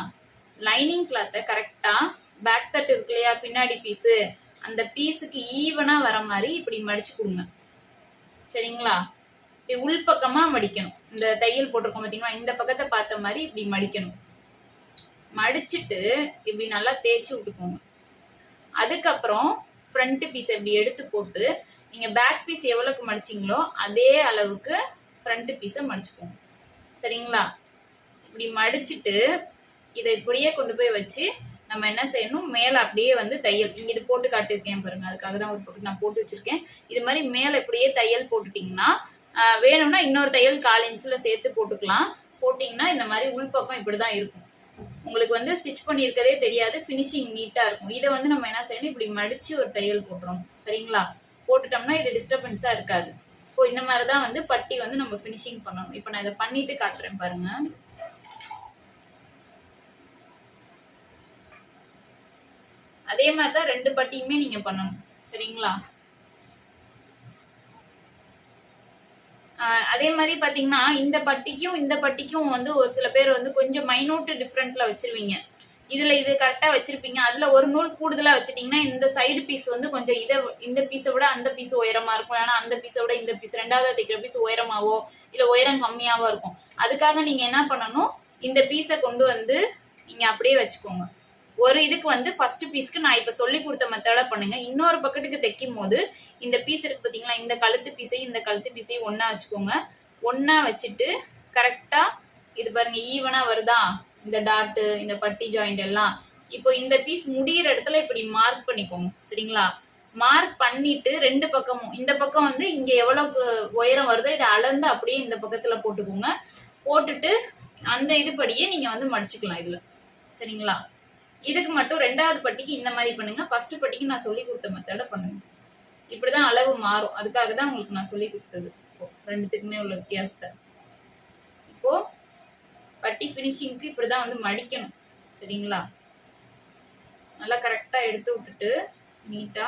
லைனிங் கிளாத்தை கரெக்டாக பேக் தட்டு இருக்கு இல்லையா, பின்னாடி பீஸு, அந்த பீஸுக்கு ஈவனாக வர மாதிரி இப்படி மடிச்சு கொடுங்க. சரிங்களா? இப்படி உள்பக்கமாக மடிக்கணும். இந்த தையல் போட்டிருக்கோம் பார்த்தீங்களா, இந்த பக்கத்தை பார்த்த மாதிரி இப்படி மடிக்கணும். மடிச்சுட்டு இப்படி நல்லா தேய்ச்சி விட்டுக்கோங்க. அதுக்கப்புறம் ஃப்ரண்ட் பீஸை இப்படி எடுத்து போட்டு நீங்கள் பேக் பீஸ் எவ்வளோக்கு மடிச்சிங்களோ அதே அளவுக்கு ஃப்ரண்ட் பீஸை மடிச்சுக்கோங்க. சரிங்களா? இப்படி மடிச்சுட்டு இதை இப்படியே கொண்டு போய் வச்சு நம்ம என்ன செய்யணும், மேலே அப்படியே வந்து தையல் இங்கிட்டு போட்டு காட்டியிருக்கேன் பாருங்க, அதுக்காக தான் ஒரு பக்கம் நான் போட்டு வச்சிருக்கேன். இது மாதிரி மேலே இப்படியே தையல் போட்டுட்டிங்கன்னா, வேணும்னா இன்னொரு தையல் 1/4 இன்ச்சில் சேர்த்து போட்டுக்கலாம். போட்டிங்கன்னா இந்த மாதிரி உள்பக்கம் இப்படி தான் இருக்கும். உங்களுக்கு வந்து ஸ்டிச் பண்ணியிருக்கதே தெரியாது, ஃபினிஷிங் நீட்டாக இருக்கும். இதை வந்து நம்ம என்ன செய்யணும், இப்படி மடித்து ஒரு தையல் போட்டுறோம். சரிங்களா? போட்டுட்டோம்னா இது டிஸ்டர்பன்ஸாக இருக்காது. இப்போ இந்த மாதிரி தான் வந்து பட்டி வந்து நம்ம ஃபினிஷிங் பண்ணணும். இப்போ நான் இதை பண்ணிட்டு காட்டுறேன் பாருங்க. அதே மாதிரி தான் 2 பட்டியுமே நீங்க பண்ணணும். சரிங்களா? அதே மாதிரி பாத்தீங்கன்னா இந்த பட்டிக்கும் வந்து ஒரு சில பேர் வந்து கொஞ்சம் மைனூட் டிஃப்ரெண்ட்ல வச்சிருவீங்க. இதுல இது கரெக்டா வச்சிருப்பீங்க, அதுல ஒரு நூல் கூடுதலா வச்சிட்டீங்கன்னா இந்த சைடு பீஸ் வந்து கொஞ்சம் இந்த பீஸை விட அந்த பீஸ் உயரமா இருக்கும். ஆனா அந்த பீஸை விட இந்த பீஸ் ரெண்டாவது தைக்கிற பீஸ் உயரமாவோ இல்ல உயரம் கம்மியாவோ இருக்கும். அதுக்காக நீங்க என்ன பண்ணணும், இந்த பீஸை கொண்டு வந்து நீங்க அப்படியே வச்சுக்கோங்க. ஒரு இதுக்கு வந்து ஃபர்ஸ்ட் பீஸ்க்கு நான் இப்ப சொல்லி கொடுத்த மெத்தட பண்ணுங்க. இன்னொரு பக்கெட்டுக்கு தைக்கும் போது இந்த பீஸ் இருக்கு பாத்தீங்களா, இந்த கழுத்து பீஸையும் ஒன்னா வச்சுக்கோங்க. ஒன்னா வச்சுட்டு கரெக்டா இது பாருங்க ஈவனா வருதா, இந்த டாட்டு இந்த பட்டி ஜாயிண்ட் எல்லாம். இப்போ இந்த பீஸ் முடிகிற இடத்துல இப்படி மார்க் பண்ணிக்கோங்க. சரிங்களா? மார்க் பண்ணிட்டு 2 பக்கமும் இந்த பக்கம் வந்து இங்க எவ்வளவுக்கு உயரம் வருதோ இதை அளந்து அப்படியே இந்த பக்கத்துல போட்டுக்கோங்க. போட்டுட்டு அந்த இதுபடியே நீங்க வந்து மடிச்சுக்கலாம் இதுல. சரிங்களா? இதுக்கு மட்டும் 2வது பட்டிக்கு இந்த மாதிரி பண்ணுங்க. ஃபர்ஸ்ட் பட்டிக்கு நான் சொல்லி கொடுத்த மெத்தட பண்ணுங்க. இப்படிதான் அளவு மாறும். அதுக்காக தான் உங்களுக்கு நான் சொல்லி கொடுத்தது. இப்போ 2த்துக்குமே உள்ள வித்தியாசத்தை. இப்போ பட்டி ஃபினிஷிங்க்கு இப்படிதான் வந்து மடிக்கணும். சரிங்களா? நல்லா கரெக்டா எடுத்து விட்டுட்டு நீட்டா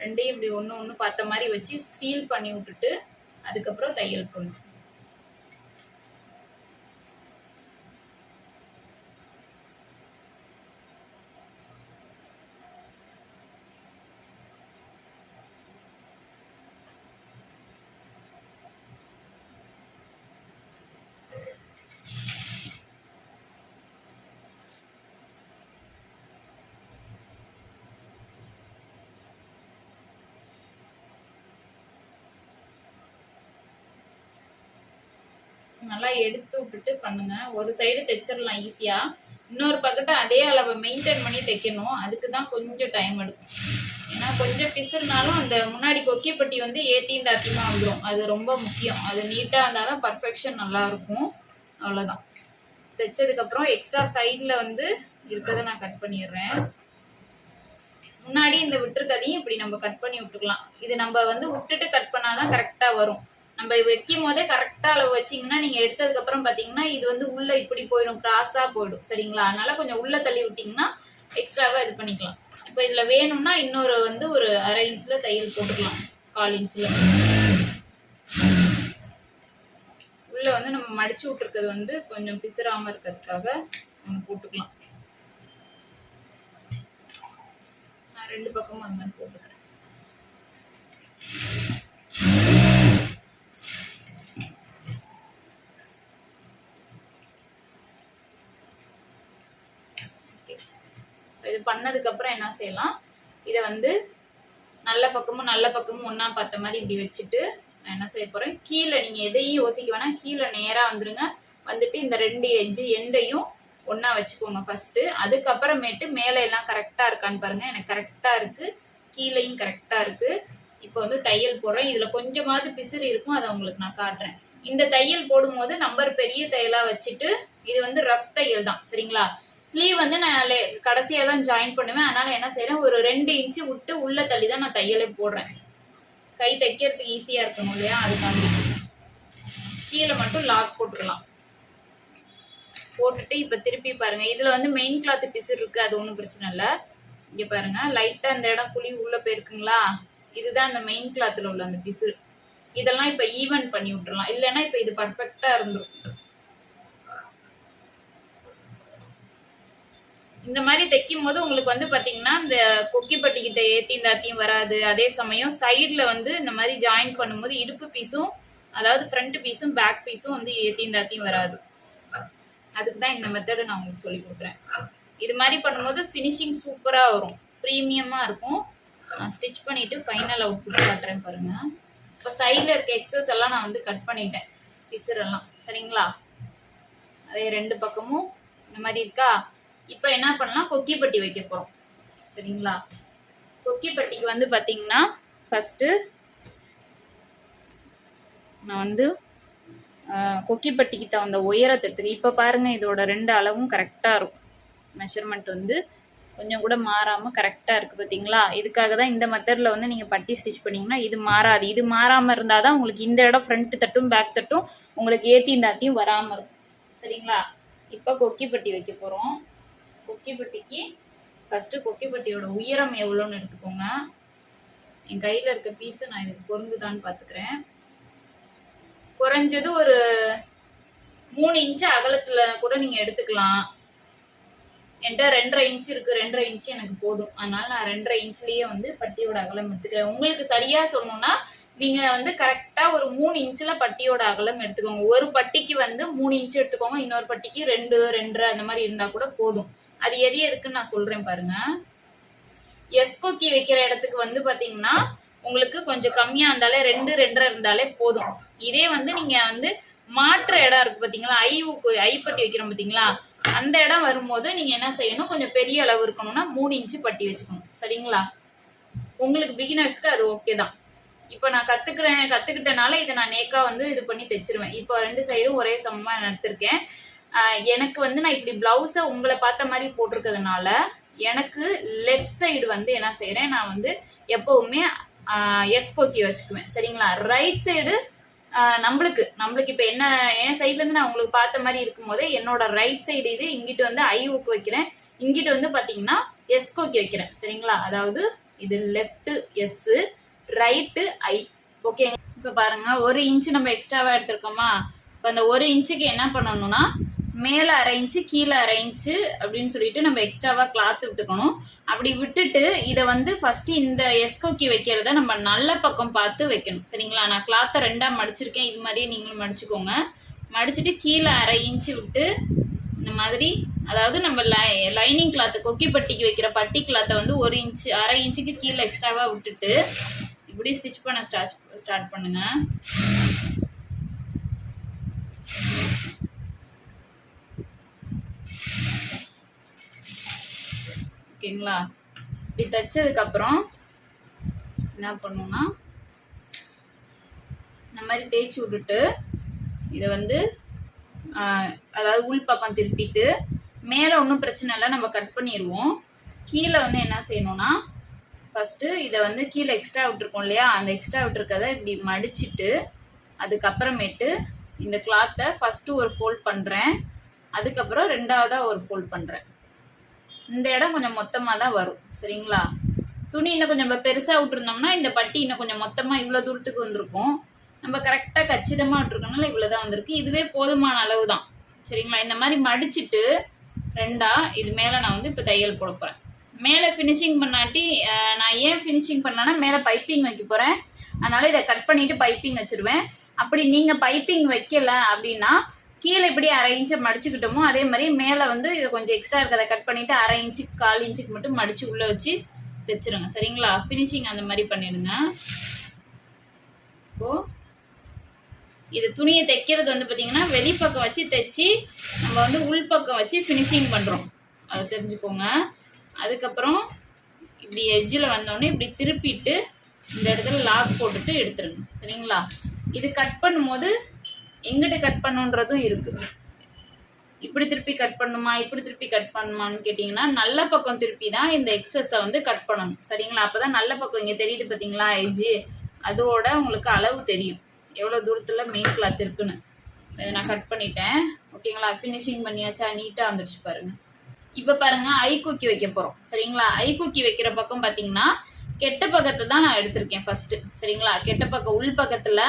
2ஐயும் இப்படி ஒண்ணு பார்த்த மாதிரி வச்சு சீல் பண்ணி விட்டுட்டு அதுக்கப்புறம் தையல் பண்ணணும். நல்லா எடுத்து விட்டுட்டு பண்ணுங்க. ஒரு சைடு தைச்சிடலாம் ஈஸியா. இன்னொரு பக்கத்தை அதே அளவை மெயின்டைன் பண்ணி தைக்கணும். அதுக்கு தான் கொஞ்சம் டைம் எடுக்கும். ஏன்னா கொஞ்சம் பிசுறுனாலும் அந்த முன்னாடி கொக்கிப்பட்டி வந்து ஏத்தியும் தாத்தியமா வந்துடும். அது ரொம்ப முக்கியம். அது நீட்டா இருந்தால் தான் பர்ஃபெக்ஷன் நல்லா இருக்கும். அவ்வளோதான். தைச்சதுக்கப்புறம் எக்ஸ்ட்ரா சைடில் வந்து இருக்கிறத நான் கட் பண்ணிடுறேன். முன்னாடி இந்த விட்டுருக்கதையும் இப்படி நம்ம கட் பண்ணி விட்டுக்கலாம். இது நம்ம வந்து விட்டுட்டு கட் பண்ணாதான் கரெக்டாக வரும். நம்ம வைக்கும் போதே கரெக்டா அளவு வச்சிங்கன்னா நீங்க எடுத்ததுக்கு அப்புறம் பாத்தீங்கன்னா இது வந்து உள்ள இப்படி போயிடும், கிராஸா போயிடும். சரிங்களா? அதனால கொஞ்சம் உள்ள தள்ளி விட்டீங்கன்னா எக்ஸ்ட்ராவா இது பண்ணிக்கலாம். இப்போ இதுல வேணும்னா இன்னொரு வந்து ஒரு 1/2 இன்ச்ல தையல் போட்டுக்கலாம். 1/4 இன்ச்ல உள்ள வந்து நம்ம மடிச்சு விட்டுருக்கிறது வந்து கொஞ்சம் பிசுறாம இருக்கிறதுக்காக நம்ம போட்டுக்கலாம். நான் 2 பக்கமும் அந்த மாதிரி போட்டுக்கிறேன். இது பண்ணதுக்கு அப்புறம் என்ன செய்யலாம், இதை வந்து நல்ல பக்கமும் ஒன்னா பார்த்த மாதிரி இப்படி வச்சுட்டு நான் என்ன செய்ய போறேன், கீழே நீங்க எதையும் யோசிக்க வேணாம், கீழே நேரா வந்துருங்க. வந்துட்டு இந்த 2 எட்ஜ் எண்டையும் ஒன்னா வச்சுக்கோங்க ஃபர்ஸ்ட். அதுக்கப்புறமேட்டு மேலே எல்லாம் கரெக்டா இருக்கான்னு பாருங்க. எனக்கு கரெக்டா இருக்கு, கீழையும் கரெக்டா இருக்கு. இப்போ வந்து தையல் போடுறேன். இதுல கொஞ்சமாவது பிசுறு இருக்கும், அதை உங்களுக்கு நான் காட்டுறேன். இந்த தையல் போடும்போது நம்பர் பெரிய தையலா வச்சுட்டு, இது வந்து ரஃப் தையல் தான். சரிங்களா? ஸ்லீவ் வந்து நான் கடைசியா தான் ஜாயின் பண்ணுவேன். அதனால என்ன செய்யறேன், ஒரு 2 இன்ச்சு விட்டு உள்ள தள்ளி தான் நான் தையலே போடுறேன். கை தைக்கிறதுக்கு ஈஸியா இருக்கணும் இல்லையா, அதுக்காண்டி. கீழே மட்டும் லாக் போட்டுக்கலாம். போட்டுட்டு இப்ப திருப்பி பாருங்க, இதுல வந்து மெயின் கிளாத் பிசுறு இருக்கு, அது ஒன்றும் பிரச்சனை இல்லை. இங்க பாருங்க லைட்டா இந்த இடம் குழி உள்ள போயிருக்குங்களா, இதுதான் அந்த மெயின் கிளாத்ல உள்ள அந்த பிசுறு. இதெல்லாம் இப்ப ஈவன் பண்ணி விட்டுறலாம். இல்லைன்னா இப்ப இது பர்ஃபெக்டா இருந்துரும். இந்த மாதிரி தைக்கும் போது உங்களுக்கு வந்து பாத்தீங்கன்னா இந்த கொக்கிப்பட்டி கிட்ட ஏத்தி தாத்தியும் வராது. அதே சமயம் சைட்ல வந்து இந்த மாதிரி ஜாயின் பண்ணும்போது இடுப்பு பீஸும் அதாவது ஃப்ரண்ட் பீஸும் பேக் பீஸும் வந்து ஏத்தி தாத்தியும் வராது. அதுக்கு தான் இந்த மெத்தடை நான் உங்களுக்கு சொல்லி கொடுக்குறேன். இது மாதிரி பண்ணும்போது ஃபினிஷிங் சூப்பரா வரும், ப்ரீமியமா இருக்கும். நான் ஸ்டிச் பண்ணிவிட்டு ஃபைனல் அவுட்புட் காட்டுறேன் பாருங்கள். இப்போ சைடில் இருக்க எக்ஸஸ் எல்லாம் நான் வந்து கட் பண்ணிட்டேன், பிசுரெல்லாம். சரிங்களா? அதே 2 பக்கமும் இந்த மாதிரி இருக்கா. இப்போ என்ன பண்ணலாம், கொக்கி பட்டி வைக்க போகிறோம். சரிங்களா? கொக்கி பட்டிக்கு வந்து பார்த்தீங்கன்னா ஃபஸ்ட்டு நான் வந்து கொக்கி பட்டிக்கு தகுந்த உயரத்தை எடுத்துக்க. இப்போ பாருங்கள், இதோட 2 அளவும் கரெக்டாக இருக்கும். மெஷர்மெண்ட் வந்து கொஞ்சம் கூட மாறாமல் கரெக்டாக இருக்குது பார்த்தீங்களா? இதுக்காக தான் இந்த மெத்தடில் வந்து நீங்கள் பட்டி ஸ்டிச் பண்ணிங்கன்னா இது மாறாது. இது மாறாமல் இருந்தால் தான் உங்களுக்கு இந்த இடம் ஃப்ரண்ட்டு தட்டும் பேக் தட்டும் உங்களுக்கு ஏற்றியும் தாத்தியும் வராமல் இருக்கும். சரிங்களா? இப்போ கொக்கி பட்டி வைக்க போகிறோம். கொக்கி பட்டிக்கு ஃபஸ்ட்டு கொக்கி பட்டியோட உயரம் எவ்வளோன்னு எடுத்துக்கோங்க. என் கையில் இருக்க பீஸை நான் இதுக்கு பொருந்துதான்னு பார்த்துக்கிறேன். குறைஞ்சது ஒரு 3 இன்ச்சு அகலத்தில் கூட நீங்கள் எடுத்துக்கலாம். என்கிட்ட 2.5 இன்ச்சு இருக்குது, 2.5 இன்ச்சு எனக்கு போதும். அதனால நான் 2.5 இன்ச்லேயே வந்து பட்டியோட அகலம் எடுத்துக்கிறேன். உங்களுக்கு சரியாக சொல்லணும்னா நீங்கள் வந்து கரெக்டாக ஒரு 3 இன்ச்சில் பட்டியோட அகலம் எடுத்துக்கோங்க. ஒரு பட்டிக்கு வந்து 3 இன்ச்சு எடுத்துக்கோங்க, இன்னொரு பட்டிக்கு 2, 2.5 அந்த மாதிரி இருந்தால் கூட போதும். அது எது எதுக்குன்னு நான் சொல்கிறேன் பாருங்கள். எஸ் கொக்கி வைக்கிற இடத்துக்கு வந்து பார்த்தீங்கன்னா உங்களுக்கு கொஞ்சம் கம்மியாக இருந்தாலே 2, 2.5 இருந்தாலே போதும். இதே வந்து நீங்கள் வந்து மாற்ற இடம் இருக்குது பார்த்தீங்களா, ஐப்பட்டி வைக்கிறோம் பார்த்தீங்களா, அந்த இடம் வரும்போது நீங்கள் என்ன செய்யணும், கொஞ்சம் பெரிய அளவு இருக்கணும்னா 3 இன்ச்சு பட்டி வச்சுக்கணும். சரிங்களா? உங்களுக்கு பிகினர்ஸ்க்கு அது ஓகே தான். இப்போ நான் கற்றுக்கிட்டனால இதை நான் நேக்காக வந்து இது பண்ணி தைச்சிருவேன். இப்போ 2 சைடும் ஒரே சமமாக நடத்திருக்கேன். எனக்கு வந்து நான் இப்படி ப்ளவுஸை உங்களை பார்த்த மாதிரி போட்டிருக்கிறதுனால எனக்கு லெஃப்ட் சைடு வந்து என்ன செய்கிறேன், நான் வந்து எப்போவுமே எஸ் கொக்கி வச்சுக்குவேன். சரிங்களா? ரைட் சைடு நம்மளுக்கு இப்போ என்ன என் சைட்லேருந்து நான் உங்களுக்கு பார்த்த மாதிரி இருக்கும் போதே என்னோட ரைட் சைடு இது. இங்கிட்டு வந்து ஐ ஊக்கு வைக்கிறேன், இங்கிட்டு வந்து பார்த்தீங்கன்னா எஸ் கொக்கி வைக்கிறேன். சரிங்களா? அதாவது இது லெஃப்ட்டு எஸ்ஸு, ரைட்டு ஐ. ஓகே. இப்போ பாருங்கள், 1 இன்ச்சு நம்ம எக்ஸ்ட்ராவாக எடுத்துருக்கோமா. இப்போ அந்த 1 இன்ச்சுக்கு என்ன பண்ணணும்னா மேலே 1/2 இன்ச்சு கீழே 1/2 இன்ச்சு அப்படின்னு சொல்லிட்டு நம்ம எக்ஸ்ட்ராவாக கிளாத்து விட்டுக்கணும். அப்படி விட்டுட்டு இதை வந்து ஃபஸ்ட்டு இந்த எஸ் கொக்கி வைக்கிறத நம்ம நல்ல பக்கம் பார்த்து வைக்கணும். சரிங்களா? நான் கிளாத்தை 2ஆக மடிச்சிருக்கேன். இது மாதிரியே நீங்களும் மடிச்சுக்கோங்க. மடிச்சுட்டு கீழே 1/2 இன்ச்சு விட்டு இந்த மாதிரி, அதாவது நம்ம லைனிங் கிளாத்து கொக்கி பட்டிக்கு வைக்கிற பட்டி கிளாத்தை வந்து 1 இன்ச்சு 1/2 இன்ச்சுக்கு கீழே எக்ஸ்ட்ராவாக விட்டுட்டு இப்படி ஸ்டிச் பண்ண ஸ்டார்ட் பண்ணுங்க. ஓகேங்களா? இப்படி தைச்சதுக்கப்புறம் என்ன பண்ணணும்னா இந்த மாதிரி தேய்ச்சி விட்டுட்டு இதை வந்து அதாவது உள் பக்கம் திருப்பிட்டு மேலே ஒன்றும் பிரச்சனை இல்லை, நம்ம கட் பண்ணிடுவோம். கீழே வந்து என்ன செய்யணும்னா ஃபஸ்ட்டு இதை வந்து கீழே எக்ஸ்ட்ரா விட்டுருக்கோம் இல்லையா, அந்த எக்ஸ்ட்ரா விட்டுருக்கதை இப்படி மடிச்சுட்டு அதுக்கப்புறமேட்டு இந்த கிளாத்தை ஃபஸ்ட்டு ஒரு ஃபோல்ட் பண்ணுறேன், அதுக்கப்புறம் 2ஆவதாக ஒரு ஃபோல்ட் பண்ணுறேன். இந்த இடம் கொஞ்சம் மொத்தமாக தான் வரும். சரிங்களா? துணி இன்னும் கொஞ்சம் நம்ம பெருசாக விட்டுருந்தோம்னா இந்த பட்டி இன்னும் கொஞ்சம் மொத்தமாக இவ்வளோ தூரத்துக்கு வந்திருக்கும். நம்ம கரெக்டாக கச்சிதமாக விட்டுருக்கனால இவ்வளோ தான் வந்திருக்கு. இதுவே போதுமான அளவு தான். சரிங்களா? இந்த மாதிரி மடிச்சுட்டு 2ஆ இது மேலே நான் வந்து இப்போ தையல் போட போகிறேன். மேலே ஃபினிஷிங் பண்ணாட்டி நான் ஏன் ஃபினிஷிங் பண்ணேன்னா மேலே பைப்பிங் வைக்க போகிறேன். அதனால் இதை கட் பண்ணிவிட்டு பைப்பிங் வச்சுருவேன். அப்படி நீங்கள் பைப்பிங் வைக்கலை அப்படின்னா கீழே இப்படி 1/2 இன்ச்சை மடிச்சுக்கிட்டோமோ அதே மாதிரி மேலே வந்து இது கொஞ்சம் எக்ஸ்ட்ரா இருக்கிறத கட் பண்ணிவிட்டு 1/2 இன்ச்சுக்கு 1/4 இன்ச்சுக்கு மட்டும் மடித்து உள்ளே வச்சு தைச்சிருங்க. சரிங்களா? ஃபினிஷிங் அந்த மாதிரி பண்ணிடுங்க. இப்போது இது துணியை தைக்கிறது வந்து பார்த்திங்கன்னா வெளிப்பக்கம் வச்சு தைச்சி நம்ம வந்து உள்பக்கம் வச்சு ஃபினிஷிங் பண்ணுறோம், அதை தெரிஞ்சுக்கோங்க. அதுக்கப்புறம் இப்படி எட்ஜில் வந்தோடனே இப்படி திருப்பிட்டு இந்த இடத்துல லாக் போட்டுட்டு எடுத்துருங்க. சரிங்களா? இது கட் பண்ணும்போது எங்கிட்ட கட் பண்ணுன்றதும் இருக்குது. இப்படி திருப்பி கட் பண்ணுமா இப்படி திருப்பி கட் பண்ணுமான்னு கேட்டிங்கன்னா நல்ல பக்கம் திருப்பி தான் இந்த எக்ஸஸை வந்து கட் பண்ணணும். சரிங்களா? அப்போ தான் நல்ல பக்கம் இங்கே தெரியுது பார்த்தீங்களா எட்ஜு, அதோட உங்களுக்கு அளவு தெரியும் எவ்வளோ தூரத்தில் மெயின் கிளாத் இருக்குன்னு. இதை நான் கட் பண்ணிட்டேன். ஓகேங்களா? ஃபினிஷிங் பண்ணியாச்சா, நீட்டாக வந்துடுச்சு பாருங்கள். இப்போ பாருங்கள், ஐ கொக்கி வைக்க போகிறோம். சரிங்களா? ஐ கொக்கி வைக்கிற பக்கம் பார்த்தீங்கன்னா கெட்ட பக்கத்தை தான் நான் எடுத்திருக்கேன் ஃபஸ்ட்டு. சரிங்களா? கெட்ட பக்கம் உள் பக்கத்தில்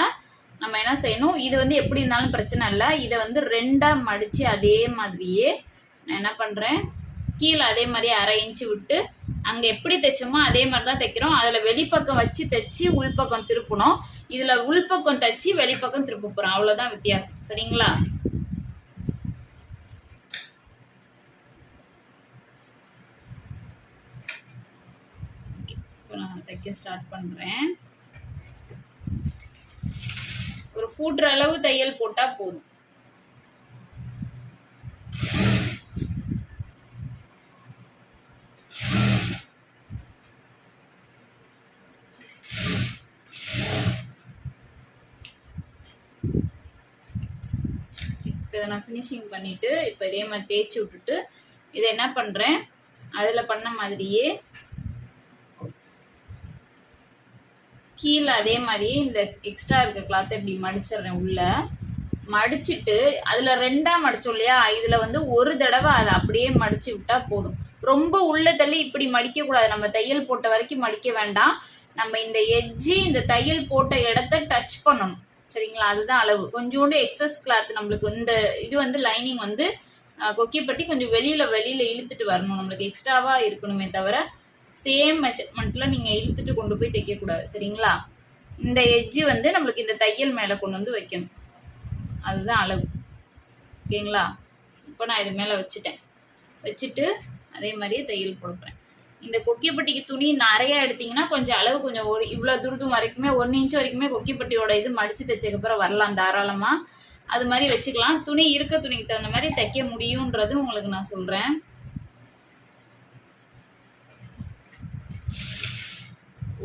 நம்ம என்ன செய்யணும், இது வந்து எப்படி இருந்தாலும் பிரச்சனை இல்லை, இதை வந்து 2ஆக மடித்து அதே மாதிரியே நான் என்ன பண்ணுறேன், கீழே அதே மாதிரி 1/2 இன்ச்சு விட்டு அங்கே எப்படி தைச்சோமோ அதே மாதிரி தான் தைக்கிறோம். அதில் வெளிப்பக்கம் வச்சு தைச்சி உள்பக்கம் திருப்பணும், இதில் உள்பக்கம் தைச்சி வெளிப்பக்கம் திருப்ப போகிறோம். அவ்வளோதான் வித்தியாசம். சரிங்களா? இப்போ நான் தைக்க ஸ்டார்ட் பண்ணுறேன். ஒரு ஃபுட்ற அளவு தையல் போட்டால் போதும். இதை நான் ஃபினிஷிங் பண்ணிவிட்டு இப்போ இதே மாதிரி தேய்ச்சி விட்டுட்டு இதை என்ன பண்ணுறேன், அதில் பண்ண மாதிரியே கீழே அதே மாதிரி இந்த எக்ஸ்ட்ரா இருக்க கிளாத்தை இப்படி மடிச்சிடுறேன். உள்ளே மடிச்சுட்டு அதில் 2ஆக மடித்தோம் இல்லையா, இதில் வந்து ஒரு தடவை அதை அப்படியே மடித்து விட்டால் போதும். ரொம்ப உள்ள தள்ளி இப்படி மடிக்கக்கூடாது. நம்ம தையல் போட்ட வரைக்கும் மடிக்க வேண்டாம். நம்ம இந்த எட்ஜி இந்த தையல் போட்ட இடத்த டச் பண்ணணும். சரிங்களா, அதுதான் அளவு. கொஞ்சோண்டு எக்ஸஸ் கிளாத் நம்மளுக்கு இந்த இது வந்து லைனிங் வந்து கொக்கிப்பட்டி கொஞ்சம் வெளியில இழுத்துட்டு வரணும். நம்மளுக்கு எக்ஸ்ட்ராவா இருக்கணுமே தவிர சேம் மெஷர்மெண்ட்ல நீங்க இழுத்துட்டு கொண்டு போய் தைக்கக்கூடாது. சரிங்களா, இந்த எட்ஜி வந்து நம்மளுக்கு இந்த தையல் மேல கொண்டு வந்து வைக்கணும். அதுதான் அளவு. ஓகேங்களா, இப்போ நான் இது மேல வச்சுட்டு அதே மாதிரியே தையல் போடுறேன். இந்த கொக்கிப்பட்டிக்கு துணி நிறைய எடுத்தீங்கன்னா கொஞ்சம் அளவு கொஞ்சம் இவ்வளோ தூரம் வரைக்குமே 1 இன்ச் வரைக்குமே கொக்கிப்பட்டியோட இது மடித்து தைச்சதுக்கப்புறம் வரலாம் தாராளமாக. அது மாதிரி வச்சுக்கலாம். துணி இருக்க துணிக்கு தகுந்த மாதிரி தைக்க முடியுன்றது உங்களுக்கு நான் சொல்கிறேன்.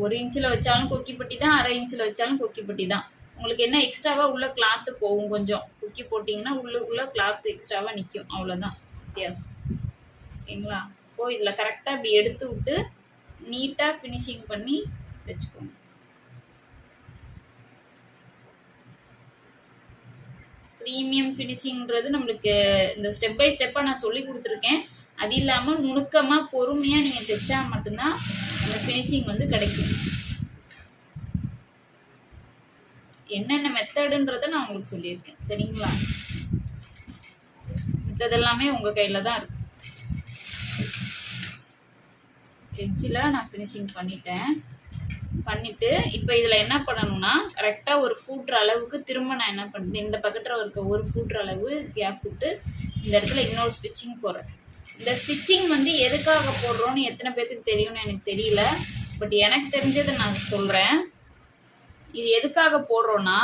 ஒரு இன்ச்சில் வச்சாலும் கொக்கிப்பட்டி தான், 1/2 இன்ச்சில் வச்சாலும் கொக்கிப்பட்டி தான். உங்களுக்கு என்ன எக்ஸ்ட்ராவாக உள்ள கிளாத்து போகும், கொஞ்சம் கொக்கி போட்டிங்கன்னா உள்ள கிளாத்து எக்ஸ்ட்ராவாக நிற்கும். அவ்வளோதான் வித்தியாசம். ஓகேங்களா, இப்போ இதில் கரெக்டாக இப்படி எடுத்து விட்டு நீட்டாக ஃபினிஷிங் பண்ணி தைச்சுக்கோங்க. ப்ரீமியம் ஃபினிஷிங்கிறது நம்மளுக்கு இந்த ஸ்டெப் பை ஸ்டெப்பாக நான் சொல்லி கொடுத்துருக்கேன். அது இல்லாமல் நுணுக்கமாக பொறுமையாக நீங்கள் தைச்சா மட்டும்தான் அந்த ஃபினிஷிங் வந்து கிடைக்கும். என்னென்ன மெத்தடுன்றதை நான் உங்களுக்கு சொல்லியிருக்கேன். சரிங்களா, மெத்தட் எல்லாமே உங்கள் கையில் தான் இருக்கு. எட்ஜில் நான் ஃபினிஷிங் பண்ணிவிட்டு இப்போ இதில் என்ன பண்ணணும்னா கரெக்டாக ஒரு ஃபுட்ற அளவுக்கு திரும்ப நான் என்ன பண்ணுறேன், இந்த பக்கத்தில் இருக்க ஒரு ஃபுட்ற அளவு கேப் விட்டு இந்த இடத்துல இன்னொரு ஸ்டிச்சிங் போடுறேன். இந்த ஸ்டிச்சிங் வந்து எதுக்காக போடுறோன்னு எத்தனை பேர்த்துக்கு தெரியும்னு எனக்கு தெரியல. பட் எனக்கு தெரிஞ்சதை நான் சொல்கிறேன். இது எதுக்காக போடுறோன்னா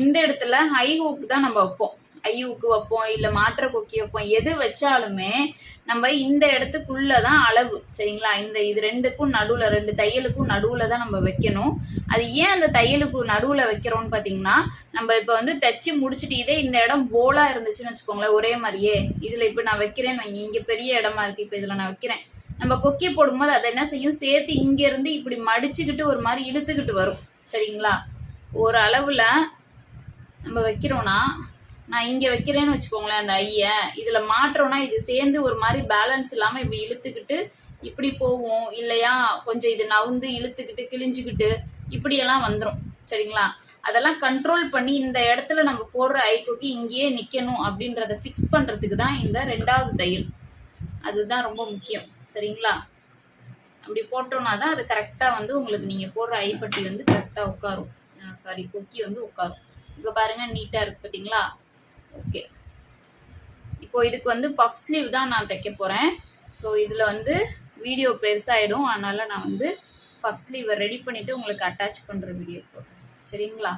இந்த இடத்துல ஹை ஹூக் தான் நம்ம வைப்போம். ஐ ஹூக்கு வைப்போம், இல்லை மாற்ற கொக்கி வைப்போம். எது வச்சாலுமே நம்ம இந்த இடத்துக்குள்ளே தான் அளவு. சரிங்களா, இது ரெண்டுக்கும் நடுவில், 2 தையலுக்கும் நடுவில் தான் நம்ம வைக்கணும். அது ஏன் அந்த தையலுக்கு நடுவில் வைக்கிறோன்னு பார்த்தீங்கன்னா, நம்ம இப்போ வந்து தைச்சி முடிச்சுட்டு இதே இந்த இடம் போலாக இருந்துச்சுன்னு வச்சுக்கோங்களேன், ஒரே மாதிரியே இதில் இப்போ நான் வைக்கிறேன்னு வைங்க, இங்கே பெரிய இடமா இருக்குது, இப்போ இதில் நான் வைக்கிறேன். நம்ம கொக்கி போடும்போது அதை என்ன செய்யும், சேர்த்து இங்கேருந்து இப்படி மடிச்சுக்கிட்டு ஒரு மாதிரி இழுத்துக்கிட்டு வரும். சரிங்களா, ஒரு அளவில் நம்ம வைக்கிறோன்னா, நான் இங்கே வைக்கிறேன்னு வச்சுக்கோங்களேன், அந்த ஐயை இதில் மாற்றோன்னா இது சேர்ந்து ஒரு மாதிரி பேலன்ஸ் இல்லாமல் இப்படி இழுத்துக்கிட்டு இப்படி போவோம் இல்லையா, கொஞ்சம் இது நவுந்து இழுத்துக்கிட்டு கிழிஞ்சுக்கிட்டு இப்படியெல்லாம் வந்துடும். சரிங்களா, அதெல்லாம் கண்ட்ரோல் பண்ணி இந்த இடத்துல நம்ம போடுற ஐ கொக்கி இங்கேயே நிற்கணும் அப்படின்றத ஃபிக்ஸ் பண்ணுறதுக்கு தான் இந்த 2வது தையல். அதுதான் ரொம்ப முக்கியம். சரிங்களா, அப்படி போட்டோன்னா தான் அது கரெக்டாக வந்து உங்களுக்கு நீங்கள் போடுற ஐப்பட்டி வந்து கரெக்டாக உட்காரும். கொக்கி வந்து உட்காரும். இப்போ பாருங்கள், நீட்டாக இருக்குது பார்த்தீங்களா. ஓகே, இப்போ இதுக்கு வந்து பஃப் ஸ்லீவ் தான் நான் தைக்க போகிறேன். ஸோ இதில் வந்து வீடியோ பெருசாகிடும், அதனால் நான் வந்து பஃப் ஸ்லீவை ரெடி பண்ணிவிட்டு உங்களுக்கு அட்டாச் பண்ணுற வீடியோ போடுறேன். சரிங்களா,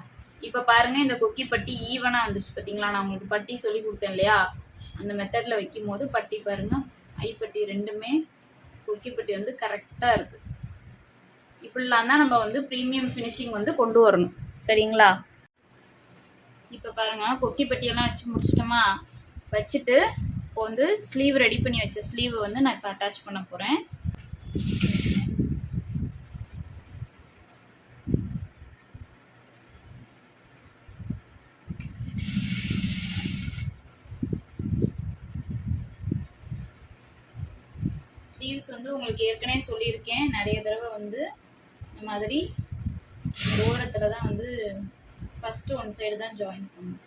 இப்போ பாருங்கள், இந்த கொக்கி பட்டி ஈவனாக வந்துச்சு பார்த்தீங்களா. நான் உங்களுக்கு பட்டி சொல்லி கொடுத்தேன் இல்லையா, அந்த மெத்தடில் வைக்கும் போது பட்டி பாருங்கள், ஐப்பட்டி ரெண்டுமே கொக்கி பட்டி வந்து கரெக்டாக இருக்குது. இப்படிலாம் தான் நம்ம வந்து ப்ரீமியம் ஃபினிஷிங் வந்து கொண்டு வரணும். சரிங்களா, இப்போ பாருங்கள், கொக்கி பட்டியெல்லாம் வச்சு முடிச்சிட்டோமா. வச்சுட்டு இப்போ வந்து ஸ்லீவ் ரெடி பண்ணி வச்ச ஸ்லீவை வந்து நான் இப்போ அட்டாச் பண்ண போகிறேன். ஸ்லீவ்ஸ் வந்து உங்களுக்கு ஏற்கனவே சொல்லியிருக்கேன் நிறைய தடவை வந்து இந்த மாதிரி ஓரத்தில் தான் வந்து ஃபஸ்ட்டு ஒன் சைடு தான் ஜாயின் பண்ணணும்.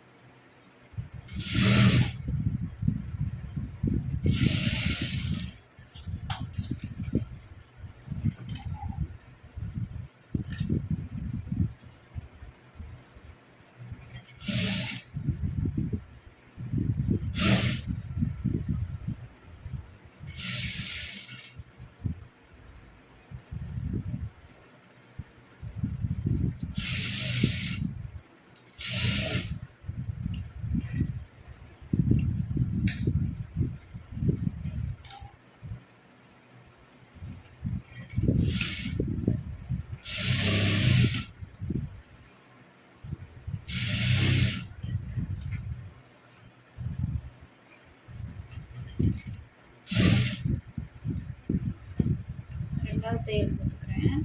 ரெண்டாவது தையல் போட்டுக்கிறேன்.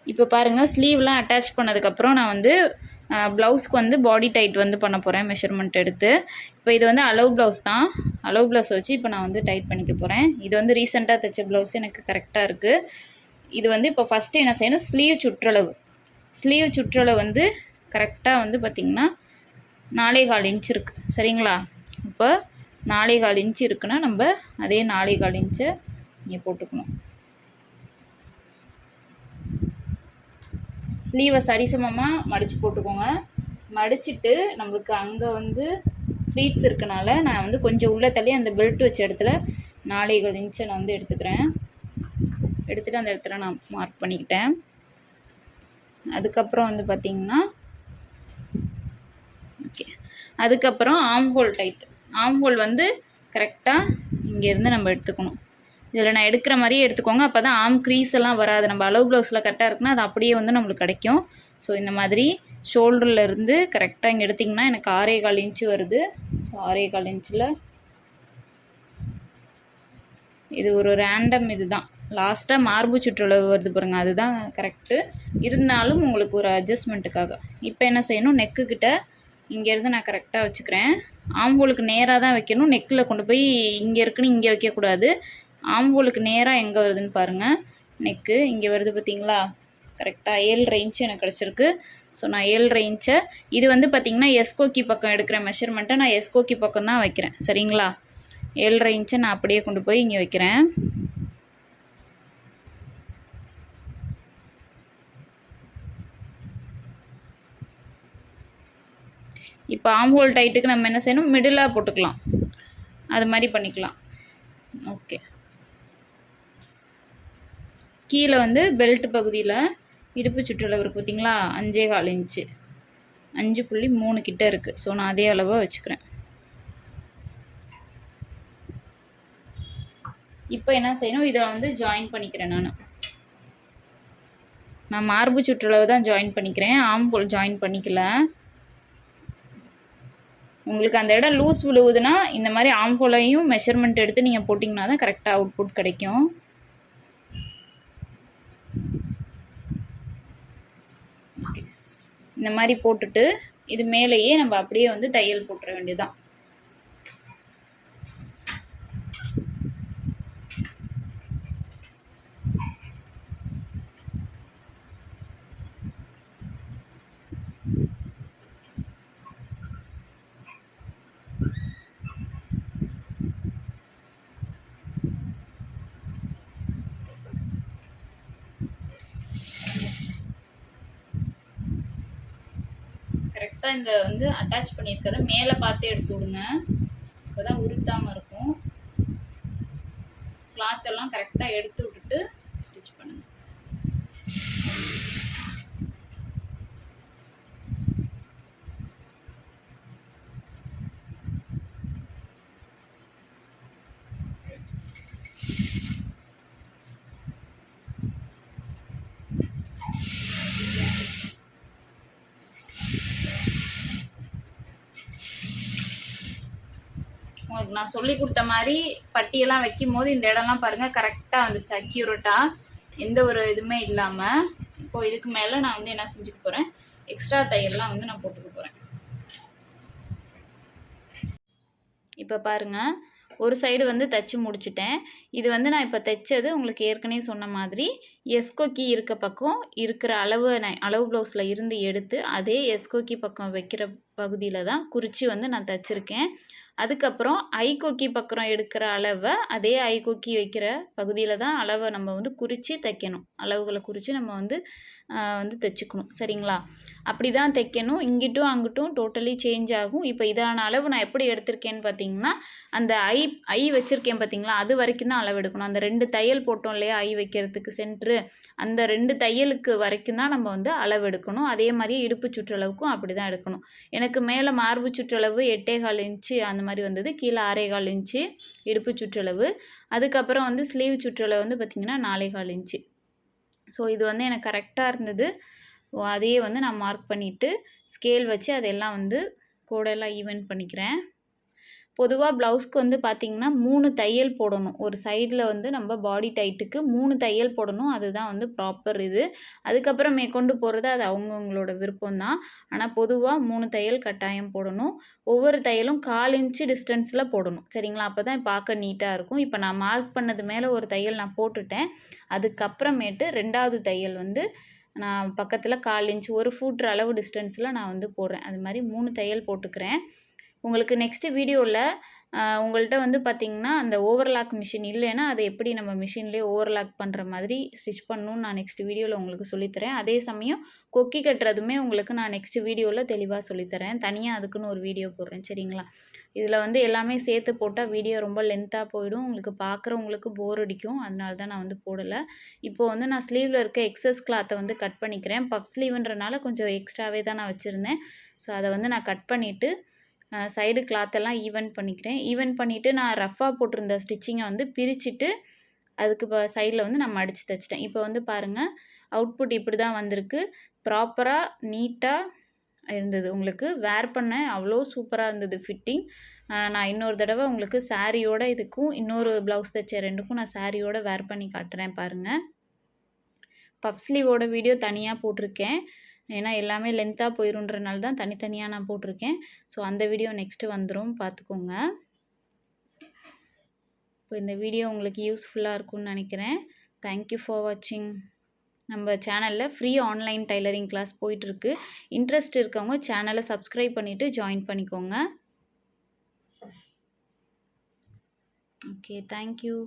இப்போ பாருங்கள், ஸ்லீவ்லாம் அட்டாச் பண்ணதுக்கப்புறம் நான் வந்து ப்ளவுஸ்க்கு வந்து பாடி டைட் வந்து பண்ண போகிறேன் மெஷர்மெண்ட் எடுத்து. இப்போ இது வந்து அளவு ப்ளவுஸ் தான். அளவு ப்ளவுஸை வச்சு இப்போ நான் வந்து டைட் பண்ணிக்க போகிறேன். இது வந்து ரீசெண்டாக தைச்ச ப்ளவுஸ் எனக்கு கரெக்டாக இருக்குது. இது வந்து இப்போ ஃபஸ்ட்டு என்ன செய்யணும், ஸ்லீவ் சுற்றளவு வந்து கரெக்டாக வந்து பார்த்திங்கன்னா 4.25 இன்ச் இருக்குது. சரிங்களா? இப்போ 4.25 இன்ச் இருக்குன்னா நம்ம அதே 4.25 இன்ச்சை இங்கே போட்டுக்கணும். ஸ்லீவை சரிசமமாக மடித்து போட்டுக்கோங்க. மடிச்சுட்டு நம்மளுக்கு அங்கே வந்து ஃப்ளீட்ஸ் இருக்கனால நான் வந்து கொஞ்சம் உள்ளே தள்ளி அந்த பெல்ட் வச்ச இடத்துல 4.25 இன்ச்சை நான் வந்து எடுத்துக்கிறேன். எடுத்துகிட்டு அந்த இடத்துல நான் மார்க் பண்ணிக்கிட்டேன். அதுக்கப்புறம் வந்து பார்த்திங்கன்னா ஓகே, அதுக்கப்புறம் ஆம் ஹோல் வந்து கரெக்டாக இங்கேருந்து நம்ம எடுத்துக்கணும். இதில் நான் எடுக்கிற மாதிரியே எடுத்துக்கோங்க. அப்போ தான் ஆம் க்ரீஸ் எல்லாம் வராது. நம்ம அளவு ப்ளவுஸில் கரெக்டாக இருக்குன்னா அது அப்படியே வந்து நம்மளுக்கு கிடைக்கும். ஸோ இந்த மாதிரி ஷோல்டர்லேருந்து கரெக்டாக இங்கே எடுத்திங்கன்னா எனக்கு 6.25 இன்ச்சு வருது. ஸோ 6.25 இன்ச்சில் இது ஒரு ரேண்டம் இது தான். லாஸ்ட்டாக மார்பு சுற்றளவு வருது பாருங்கள், அதுதான் கரெக்டு. இருந்தாலும் உங்களுக்கு ஒரு அட்ஜஸ்ட்மெண்ட்டுக்காக இப்போ என்ன செய்யணும், நெக்குக்கிட்ட இங்கேருந்து நான் கரெக்டாக வச்சுக்கிறேன். ஆம்பூலுக்கு நேராக தான் வைக்கணும். நெக்கில் கொண்டு போய் இங்கே இருக்குன்னு இங்கே வைக்கக்கூடாது. ஆம்பூலுக்கு நேராக எங்கே வருதுன்னு பாருங்கள். நெக்கு இங்கே வருது பார்த்திங்களா? கரெக்டாக 7.5 இன்ச்சு எனக்கு கிடச்சிருக்கு. ஸோ நான் 7.5 இன்ச்சை இது வந்து பார்த்திங்கன்னா எஸ்கோக்கி பக்கம் எடுக்கிற மெஷர்மெண்ட்டை நான் எஸ்கோக்கி பக்கம் தான் வைக்கிறேன். சரிங்களா? 7.5 இன்ச்சை நான் அப்படியே கொண்டு போய் இங்கே வைக்கிறேன். இப்போ ஆம்ஹோல் டைட்டுக்கு நம்ம என்ன செய்யணும், மிடிலாக போட்டுக்கலாம். அது மாதிரி பண்ணிக்கலாம். ஓகே, கீழே வந்து பெல்ட் பகுதியில் இடுப்பு சுற்றளவு இருக்குது பார்த்திங்களா? 5.25 இன்ச்சு, 5.3 கிட்ட இருக்குது. ஸோ நான் அதே அளவாக வச்சுக்கிறேன். இப்போ என்ன செய்யணும், இதை வந்து ஜாயின் பண்ணிக்கிறேன். நான் மார்பு சுற்றளவு தான் ஜாயின் பண்ணிக்கிறேன், ஆம்ஹோல் ஜாயின் பண்ணிக்கல. உங்களுக்கு அந்த இடம் லூஸ் விழுவுதுன்னா இந்த மாதிரி ஆம்ஹோலையும் மெஷர்மெண்ட் எடுத்து நீங்கள் போட்டிங்கன்னா தான் கரெக்டாக அவுட்புட் கிடைக்கும். இந்த மாதிரி போட்டுட்டு இது மேலேயே நம்ம அப்படியே வந்து தையல் போட்டுற வேண்டியதுதான். கரெக்டாக இந்த வந்து அட்டாச் பண்ணியிருக்கிறத மேலே பார்த்து எடுத்து விடுங்க. அப்போ தான் உருத்தாமல் இருக்கும். கிளாத்தெல்லாம் கரெக்டாக எடுத்து விட்டுட்டு ஸ்டிச் பண்ணுங்க. உங்களுக்கு நான் சொல்லி கொடுத்த மாதிரி பட்டியெல்லாம் வைக்கும் போது இந்த இடம்லாம் பாருங்கள் கரெக்டாக வந்துடுச்சு, அக்யூரேட்டாக, எந்த ஒரு இதுவுமே இல்லாமல். இப்போது இதுக்கு மேலே நான் வந்து என்ன செஞ்சுக்க போகிறேன், எக்ஸ்ட்ரா தையல்லாம் வந்து நான் போட்டுக்க போகிறேன். இப்போ பாருங்கள், ஒரு சைடு வந்து தைச்சி முடிச்சுட்டேன். இது வந்து நான் இப்போ தைச்சது உங்களுக்கு ஏற்கனவே சொன்ன மாதிரி எஸ்கோக்கி இருக்க பக்கம் இருக்கிற அளவு ப்ளவுஸில் இருந்து எடுத்து அதே எஸ்கோக்கி பக்கம் வைக்கிற பகுதியில் தான் குறித்து வந்து நான் தைச்சிருக்கேன். அதுக்கப்புறம் ஐகோக்கி பக்கம் எடுக்கிற அளவை அதே ஐகோக்கி வைக்கிற பகுதியில் தான் அளவை நம்ம வந்து குறித்து தைக்கணும். அளவுகளை குறித்து நம்ம வந்து வந்து தைச்சிக்கணும். சரிங்களா? அப்படி தான் தைக்கணும். இங்கிட்டும் அங்கிட்டும் டோட்டலி சேஞ்ச் ஆகும். இப்போ இதான அளவு நான் எப்படி எடுத்திருக்கேன்னு பார்த்தீங்கன்னா, அந்த ஐ வச்சுருக்கேன் பார்த்தீங்களா, அது வரைக்கும் தான் அளவு எடுக்கணும். அந்த 2 தையல் போட்டோம் இல்லையா ஐ வைக்கிறதுக்கு சென்ட்ரு, அந்த 2 தையலுக்கு வரைக்கும் தான் நம்ம வந்து அளவு எடுக்கணும். அதே மாதிரி இடுப்பு சுற்றளவுக்கும் அப்படி தான் எடுக்கணும். எனக்கு மேலே மார்பு சுற்றளவு 8.25 இன்ச்சு அந்த மாதிரி வந்தது. கீழே 6.25 இன்ச்சு இடுப்பு சுற்றளவு. அதுக்கப்புறம் வந்து ஸ்லீவ் சுற்றளவு வந்து பார்த்திங்கன்னா 4.25 இன்ச்சு. ஸோ இது வந்து எனக்கு கரெக்டாக இருந்தது. அதையே வந்து நான் மார்க் பண்ணிவிட்டு ஸ்கேல் வச்சு அதெல்லாம் வந்து கோடெல்லாம் ஈவன் பண்ணிக்கிறேன். பொதுவாக ப்ளவுஸ்க்கு வந்து பார்த்திங்கன்னா 3 தையல் போடணும். ஒரு சைடில் வந்து நம்ம பாடி டைட்டுக்கு 3 தையல் போடணும். அதுதான் வந்து ப்ராப்பர் இது. அதுக்கப்புறம் மேற்கொண்டு போகிறது அது அவங்கவுங்களோட விருப்பம் தான். ஆனால் பொதுவாக 3 தையல் கட்டாயம் போடணும். ஒவ்வொரு தையலும் 1/4 இன்ச்சு டிஸ்டன்ஸில் போடணும். சரிங்களா? அப்போ தான் பார்க்க நீட்டாக இருக்கும். இப்போ நான் மார்க் பண்ணது மேலே ஒரு தையல் நான் போட்டுட்டேன். அதுக்கப்புறமேட்டு 2வது தையல் வந்து நான் பக்கத்தில் 1/4 இன்ச் ஒரு ஃபுட் அளவு டிஸ்டன்ஸில் நான் வந்து போடுறேன். அது மாதிரி 3 தையல் போட்டுக்கிறேன். உங்களுக்கு நெக்ஸ்ட்டு வீடியோவில் உங்கள்கிட்ட வந்து பார்த்திங்கன்னா அந்த ஓவர்லாக் மிஷின் இல்லைன்னா அதை எப்படி நம்ம மிஷின்லேயே ஓவர்லாக் பண்ணுற மாதிரி ஸ்டிச் பண்ணணும்னு நான் நெக்ஸ்ட் வீடியோவில் உங்களுக்கு சொல்லித்தரேன். அதே சமயம் கொக்கி கட்டுறதுமே உங்களுக்கு நான் நெக்ஸ்ட் வீடியோவில் தெளிவாக சொல்லித்தரேன். தனியாக அதுக்குன்னு ஒரு வீடியோ போடுறேன். சரிங்களா? இதில் வந்து எல்லாமே சேர்த்து போட்டால் வீடியோ ரொம்ப லென்த்தாக போயிடும். உங்களுக்கு பார்க்குறவங்களுக்கு போர் அடிக்கும். அதனால தான் நான் வந்து போடலை. இப்போது வந்து நான் ஸ்லீவில் இருக்க எக்ஸஸ் கிளாத்தை வந்து கட் பண்ணிக்கிறேன். பஃப் ஸ்லீவுன்றனால கொஞ்சம் எக்ஸ்ட்ராவே தான் நான் வச்சுருந்தேன். ஸோ அதை வந்து நான் கட் பண்ணிவிட்டு சைடு கிளாத்தெல்லாம் ஈவன் பண்ணிக்கிறேன். ஈவன் பண்ணிவிட்டு நான் ரஃப்பாக போட்டிருந்த ஸ்டிச்சிங்கை வந்து பிரிச்சுட்டு அதுக்கு சைடில் வந்து நான் மடித்து தைச்சிட்டேன். இப்போ வந்து பாருங்கள் அவுட்புட் இப்படி தான் வந்திருக்கு. ப்ராப்பராக நீட்டாக இருந்தது. உங்களுக்கு வேர் பண்ண அவ்வளோ சூப்பராக இருந்தது ஃபிட்டிங். நான் இன்னொரு தடவை உங்களுக்கு சாரியோட இதுக்கும் இன்னொரு ப்ளவுஸ் தைச்ச 2க்கும் நான் சாரியோட வேர் பண்ணி காட்டுறேன் பாருங்கள். பஃப் ஸ்லீவோட வீடியோ தனியாக போட்டிருக்கேன். ஏன்னா எல்லாமே லென்த்தாக போயிருன்றனால தான் தனித்தனியாக நான் போட்டிருக்கேன். ஸோ அந்த வீடியோ நெக்ஸ்ட்டு வந்துடும், பார்த்துக்கோங்க. இப்போ இந்த வீடியோ உங்களுக்கு யூஸ்ஃபுல்லாக இருக்கும்னு நினைக்கிறேன். தேங்க்யூ ஃபார் வாட்சிங். நம்ம சேனலில் ஃப்ரீ ஆன்லைன் டைலரிங் கிளாஸ் போயிட்டுருக்கு. இன்ட்ரெஸ்ட் இருக்கவங்க சேனலை சப்ஸ்கிரைப் பண்ணிவிட்டு ஜாயின் பண்ணிக்கோங்க. Okay, thank you.